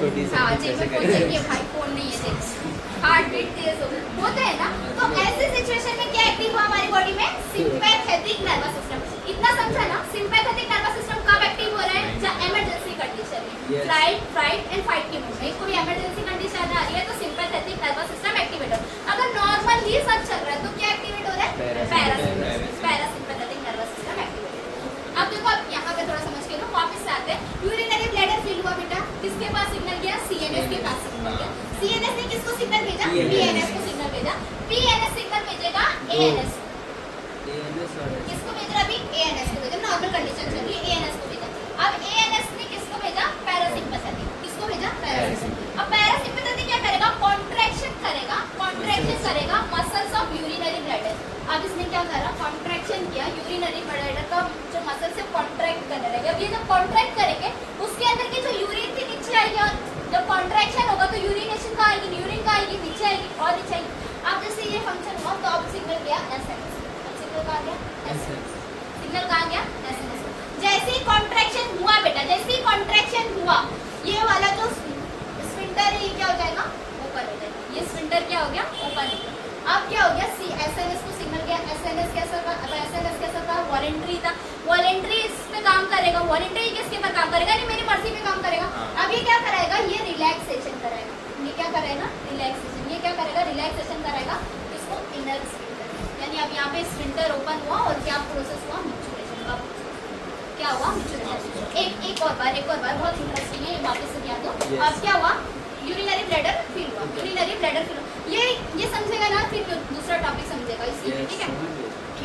चाहिए भाई, फोन नहीं है तेज, हार्ट बीट तेज हो गई, होता है ना। तो ऐसे सिचुएशन में क्या एक्टिव हुआ हमारी बॉडी में, सिम्पैथेटिक नर्वस सिस्टम। इतना समझा ना, सिम्पैथेटिक नर्वस सिस्टम कब एक्टिव हो रहा है, जब इमरजेंसी कंडीशन में, फ्लाइट एंड फाइट के मूड में कोई इमरजेंसी कंडीशन आ रही है तो सिम्पैथेटिक नर्वस सिस्टम एक्टिवेट हो। अगर नॉर्मल ही सब चल रहा है तो क्या एक्टिवेट हो रहा है, पैरासिम्पैथेटिक नर्वस सिस्टम एक्टिवेट। अब देखो, अब यहाँ पे थोड़ा समझ के लो, वापस से आते हैं। यूरिनरी ब्लैडर फिल हुआ बेटा, किसके पास सिग्नल गया, सीएनएस के पास सिग्नल गया। सीएनएस ने किसको सिग्नल भेजा, पीएनएस को सिग्नल भेजा। पीएनएस सिग्नल भेजेगा एएनएस, किसको भेज रहा है अभी, एएनएस को भेजा, नॉर्मल कंडीशन चल रही है, एएनएस को भेजा। अब एएनएस ने किसको भेजा, पैरासिम्पैथेटिक, किसको भेजा, पैरासिम्पैथेटिक। अब पैरासिम्पैथेटिक क्या करेगा, कॉन्ट्रैक्शन करेगा मसल्स ऑफ यूरिनरी ब्लैडर। अब इसने क्या करा, कॉन्ट्रैक्शन किया, यूरिनरी ब्लैडर का जो मसल से कॉन्ट्रैक्ट करने लगे। अब ये जब कॉन्ट्रैक्ट करेंगे उसके अंदर की जो यूरिन थी नीचे आएगी, और जब कॉन्ट्रैक्शन होगा तो यूरिनेशन कहाँ आएगी, यूरिन कहाँ आएगी, नीचे आएगी और नीचे आएगी। अब जैसे ये फंक्शन हुआ तो अब सिग्नल गया एसएनएस, सिग्नल कहाँ गया, एसएनएस, सिग्नल कहाँ गया, एसएनएस। जैसे जैसे ही कॉन्ट्रैक्शन हुआ बेटा, जैसे ही कॉन्ट्रैक्शन हुआ, ये वाला जो स्फिंक्टर है ये क्या हो जाएगा, ओपन हो जाएगा। ये स्फिंक्टर क्या हो गया, ओपन हो गया। अब क्या हो गया, एसएनएस को सिग्नल गया, एसएनएस कैसा था, अब एसएनएस कैसा था, वॉलंटरी था, वॉलंटरी इस पे काम करेगा, वॉलंटरी किसके पर काम करेगा, नहीं मेरी मर्जी पे काम करेगा। अब ये क्या कराएगा, ये रिलैक्सेशन कराएगा, ये क्या करेगा, रिलैक्सेशन, ये क्या करेगा, रिलैक्सेशन कराएगा, इसको इनर स्फिंक्टर, यानी अब यहाँ पे स्फिंक्टर ओपन हुआ और क्या प्रोसेस हुआ, मैच्योरेशन का प्रोसेस। क्या हुआ, मैच्योरेशन। एक और बार बहुत इंटरेस्टिंग है, वापस से ध्यान दो। अब क्या हुआ, यूरिनरी ब्लैडर फिल हुआ, यूरिनरी ब्लैडर फिल हुआ, ये समझेगा ना, फिर दूसरा टॉपिक समझेगा इसी में, ठीक है।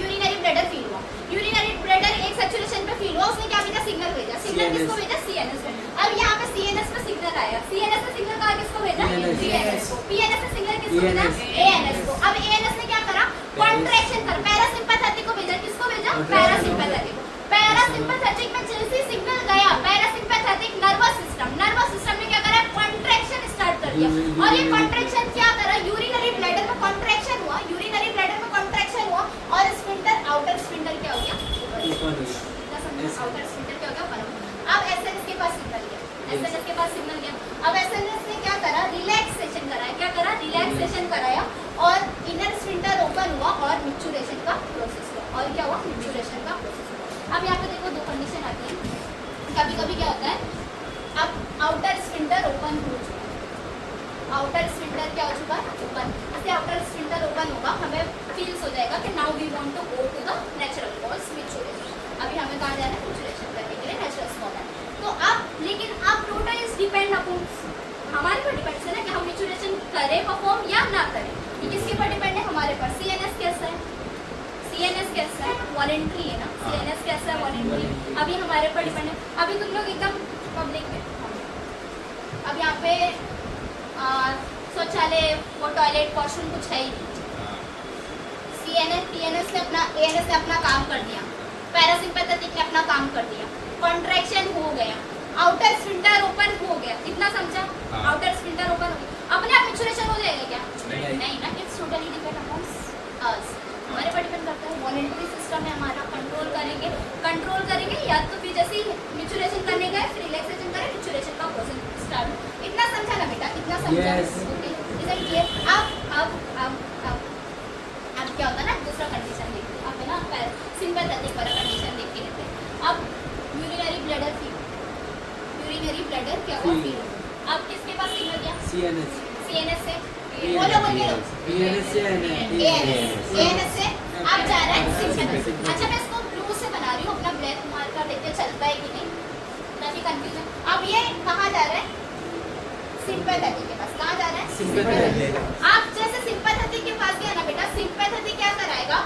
यूरिनरी ब्लैडर फिल हुआ, यूरिनरी ब्लैडर एक सैचुरेशन पे फिल हुआ, उसने क्या भेजा, सिग्नल भेजा, सिग्नल किसको भेजा, सीएनएस पे। अब यहाँ पे सीएनएस पे सिग्नल आया, सीएनएस पे सिग्नल कहा किसको भेजा, पीएनएस को, पीएनएस से सिग्नल किसको भेजा, एएनएस को। अब एएनएस ने क्या करा, कॉन्ट्रैक्शन कर, पैरासिम्पैथेटिक को भेजा, किसको भेजा, पैरासिम्पैथेटिक को। पैरासिम्पैथेटिक में जैसे सिग्नल गया, पैरासिम्पैथेटिक नर्वस सिस्टम ने क्या करा, कॉन्ट्रैक्शन स्टार्ट कर दिया। और ये कॉन्ट्रैक्शन क्या करा, यूरिनरी ब्लैडर में कॉन्ट्रैक्शन हुआ, यूरिनरी ब्लैडर में कॉन्ट्रैक्शन हुआ और स्फिंक्टर, आउटर स्फिंक्टर क्या हो गया, आउटर स्फिंक्टर क्या हो गया, ओपन हो गया। अब एसएनएस के पास सिग्नल गया, एसएनएस के पास सिग्नल गया। अब एसएनएस ने क्या करा, रिलैक्सेशन कराया, क्या करा, रिलैक्सेशन कराया और इनर स्फिंक्टर ओपन हुआ और मैच्योरेशन का प्रोसेस हुआ। और क्या हुआ, मैच्योरेशन का प्रोसेस हुआ। अब यहाँ पे देखो दो कंडीशन आती है, कभी कभी क्या होता है, अब आउटर स्फिंक्टर ओपन हो चुका है, आउटर स्फिंक्टर क्या हो चुका है, ओपन। ऐसे आउटर स्फिंक्टर ओपन होगा, हमें फील्स हो जाएगा कि now we want to go to the natural cause maturation. अभी हमें कहाँ जाना है, मैच्योरेशन करने के लिए, नेचुरल कॉज है। तो अब लेकिन अब टोटल इज डिपेंड अपॉन हमारे पर डिपेंड है ना कि हम मैच्योरेशन करें परफॉर्म या ना करें। ये किसके पर डिपेंड है, हमारे पर। सीएनएस कैसा है, सीएनएस कैसा है, वॉलंटरी है ना, सीएनएस कैसा है, वॉलंटरी। अभी हमारे पर डिपेंड है। अभी तुम लोग एकदम पब्लिक में, अब यहाँ पे शौचालय, वो टॉयलेट, वॉशरूम कुछ है ही नहीं। एएनएस ने अपना काम कर दिया, पैरासिम्पैथेटिक ने अपना काम कर दिया, कॉन्ट्रैक्शन हो गया, आउटर स्फिंक्टर ओपन हो गया, इतना समझा। आउटर स्फिंक्टर ओपन हो गया, अपने आप मैच्योरेशन हो जाएगा क्या, नहीं ना, it's totally depend upon us, हमारे पर डिपेंड करता है। वॉलंटरी सिस्टम है हमारा, कंट्रोल करेंगे या तो फिर जैसे मैच्योरेशन करने गए फिर रिलैक्सेशन करें, मैच्योरेशन का प्रोसेस स्टार्ट। इतना समझा ना बेटा, इतना समझा, ओके, इज इट क्लियर। अब क्या होता है ना, दूसरा कंडीशन देखते हैं, अब है ना सिम्पैथेटिक वाला कंडीशन देख के लेते हैं। अब urinary bladder feel, urinary bladder क्या हुआ, फील। अब किसके पास सिग्नल गया, सीएनएस से, बोलो एएनएस से अब जा रहा है सिम्पैथेटिक। अच्छा मैं इसको ब्लू से बना रही हूँ, अपना ब्लैक मार्कर देखते चलता है कि नहीं, ताकि कंफ्यूजन। अब ये कहाँ जा रहा है, सिम्पैथेटिक के पास। कहाँ जा रहा है, सिम्पैथेटिक। आप जैसे सिम्पैथेटिक के पास गया ना बेटा, सिम्पैथेटिक क्या कराएगा,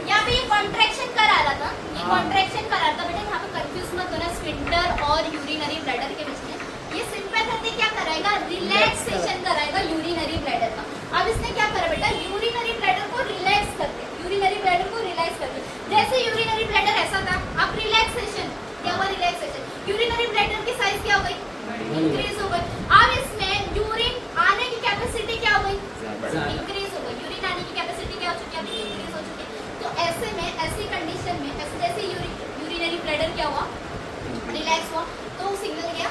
यहाँ पे ये कॉन्ट्रैक्शन करा रहा था, ये कॉन्ट्रैक्शन करा रहा था बेटा, यहाँ पे कंफ्यूज मत होना स्फिंक्टर और यूरिनरी ब्लैडर के बीच में। ये सिम्पैथेटिक क्या कराएगा, रिलैक्सेशन कराएगा यूरिनरी ब्लैडर का। अब इसने क्या करा बेटा, यूरिनरी ब्लैडर को रिलैक्स करते, यूरिनरी ब्लैडर को रिलैक्स करते। जैसे यूरिनरी ब्लैडर ऐसा था, अब रिलैक्सेशन क्या हुआ, रिलैक्सेशन, यूरिनरी ब्लैडर की साइज क्या हो गई, इंक्रीज हो गई। अब इसमें यूरिन आने की कैपेसिटी क्या हो गई, इंक्रीज हो गई, यूरिन आने की कैपेसिटी क्या हो चुकी है, अभी इंक्रीज हो चुकी है। तो ऐसे में, ऐसी कंडीशन में, जैसे यूरिनरी ब्लैडर क्या हुआ, रिलैक्स हुआ, तो सिग्नल गया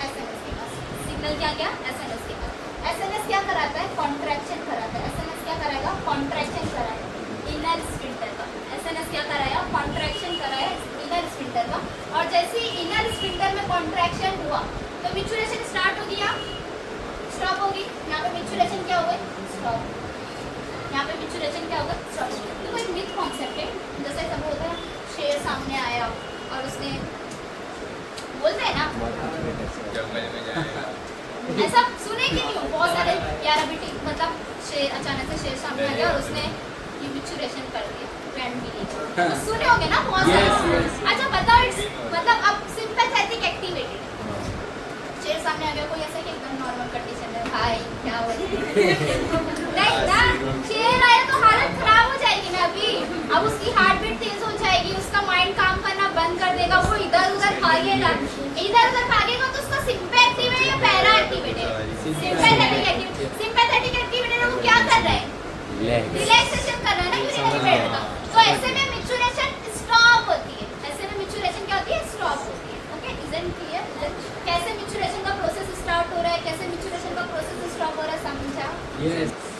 एसएनएस के पास, सिग्नल क्या गया, एसएनएस के पास। एसएनएस क्या कराता है, कॉन्ट्रैक्शन कराता है, एसएनएस क्या कराएगा, कॉन्ट्रैक्शन कराएगा इनर स्फिंक्टर का। एसएनएस क्या कराया, कॉन्ट्रैक्शन कराया इनर स्फिंक्टर का। और जैसे ही इनर स्फिंक्टर में कॉन्ट्रैक्शन हुआ तो मैच्योरेशन स्टार्ट हो गया, स्टॉप होगी। यहाँ पे मैच्योरेशन क्या हो गई, स्टॉप। यहाँ पे मैच्योरेशन क्या होगा, स्टॉप। तो कोई मिथ कॉन्सेप्ट है, जैसे सब बोलते हैं शेर सामने आया और उसने, बोलते हैं ना, जंगल में जाएगा, ऐसा सुने कि नहीं हो, बहुत सारे यार अभी मतलब शेर, अचानक से शेर सामने आ गया और उसने ये मैच्योरेशन कर दिया, ग्रैंड मीनिंग तो सुने होंगे ना बहुत सारे। अच्छा बताओ, मतलब अब सिम्पैथेटिक एक्टिवेटेड है, शेर सामने आ गया, कोई ऐसा कि एकदम नॉर्मल कंडीशन है, भाई क्या हो नहीं ना, शेर आया तो हालत खराब हो जाएगी ना अभी। अब उसकी हार्ट बीट तेज हो जाएगी, उसका माइंड काम करना बंद कर देगा, वो इधर उधर भागेगा, तो उसका सिम्पैथेटिक है या पैरा एक्टिवेटेड, सिम्पैथेटिक एक्टिवेटेड है, वो क्या कर रहा है, रिलैक्सेशन कर रहा है ना यूरिनरी ब्लैडर का। तो ऐसे में मैच्योरेशन स्टॉप होती है, ऐसे में मैच्योरेशन क्या होती है, स्टॉप Yes.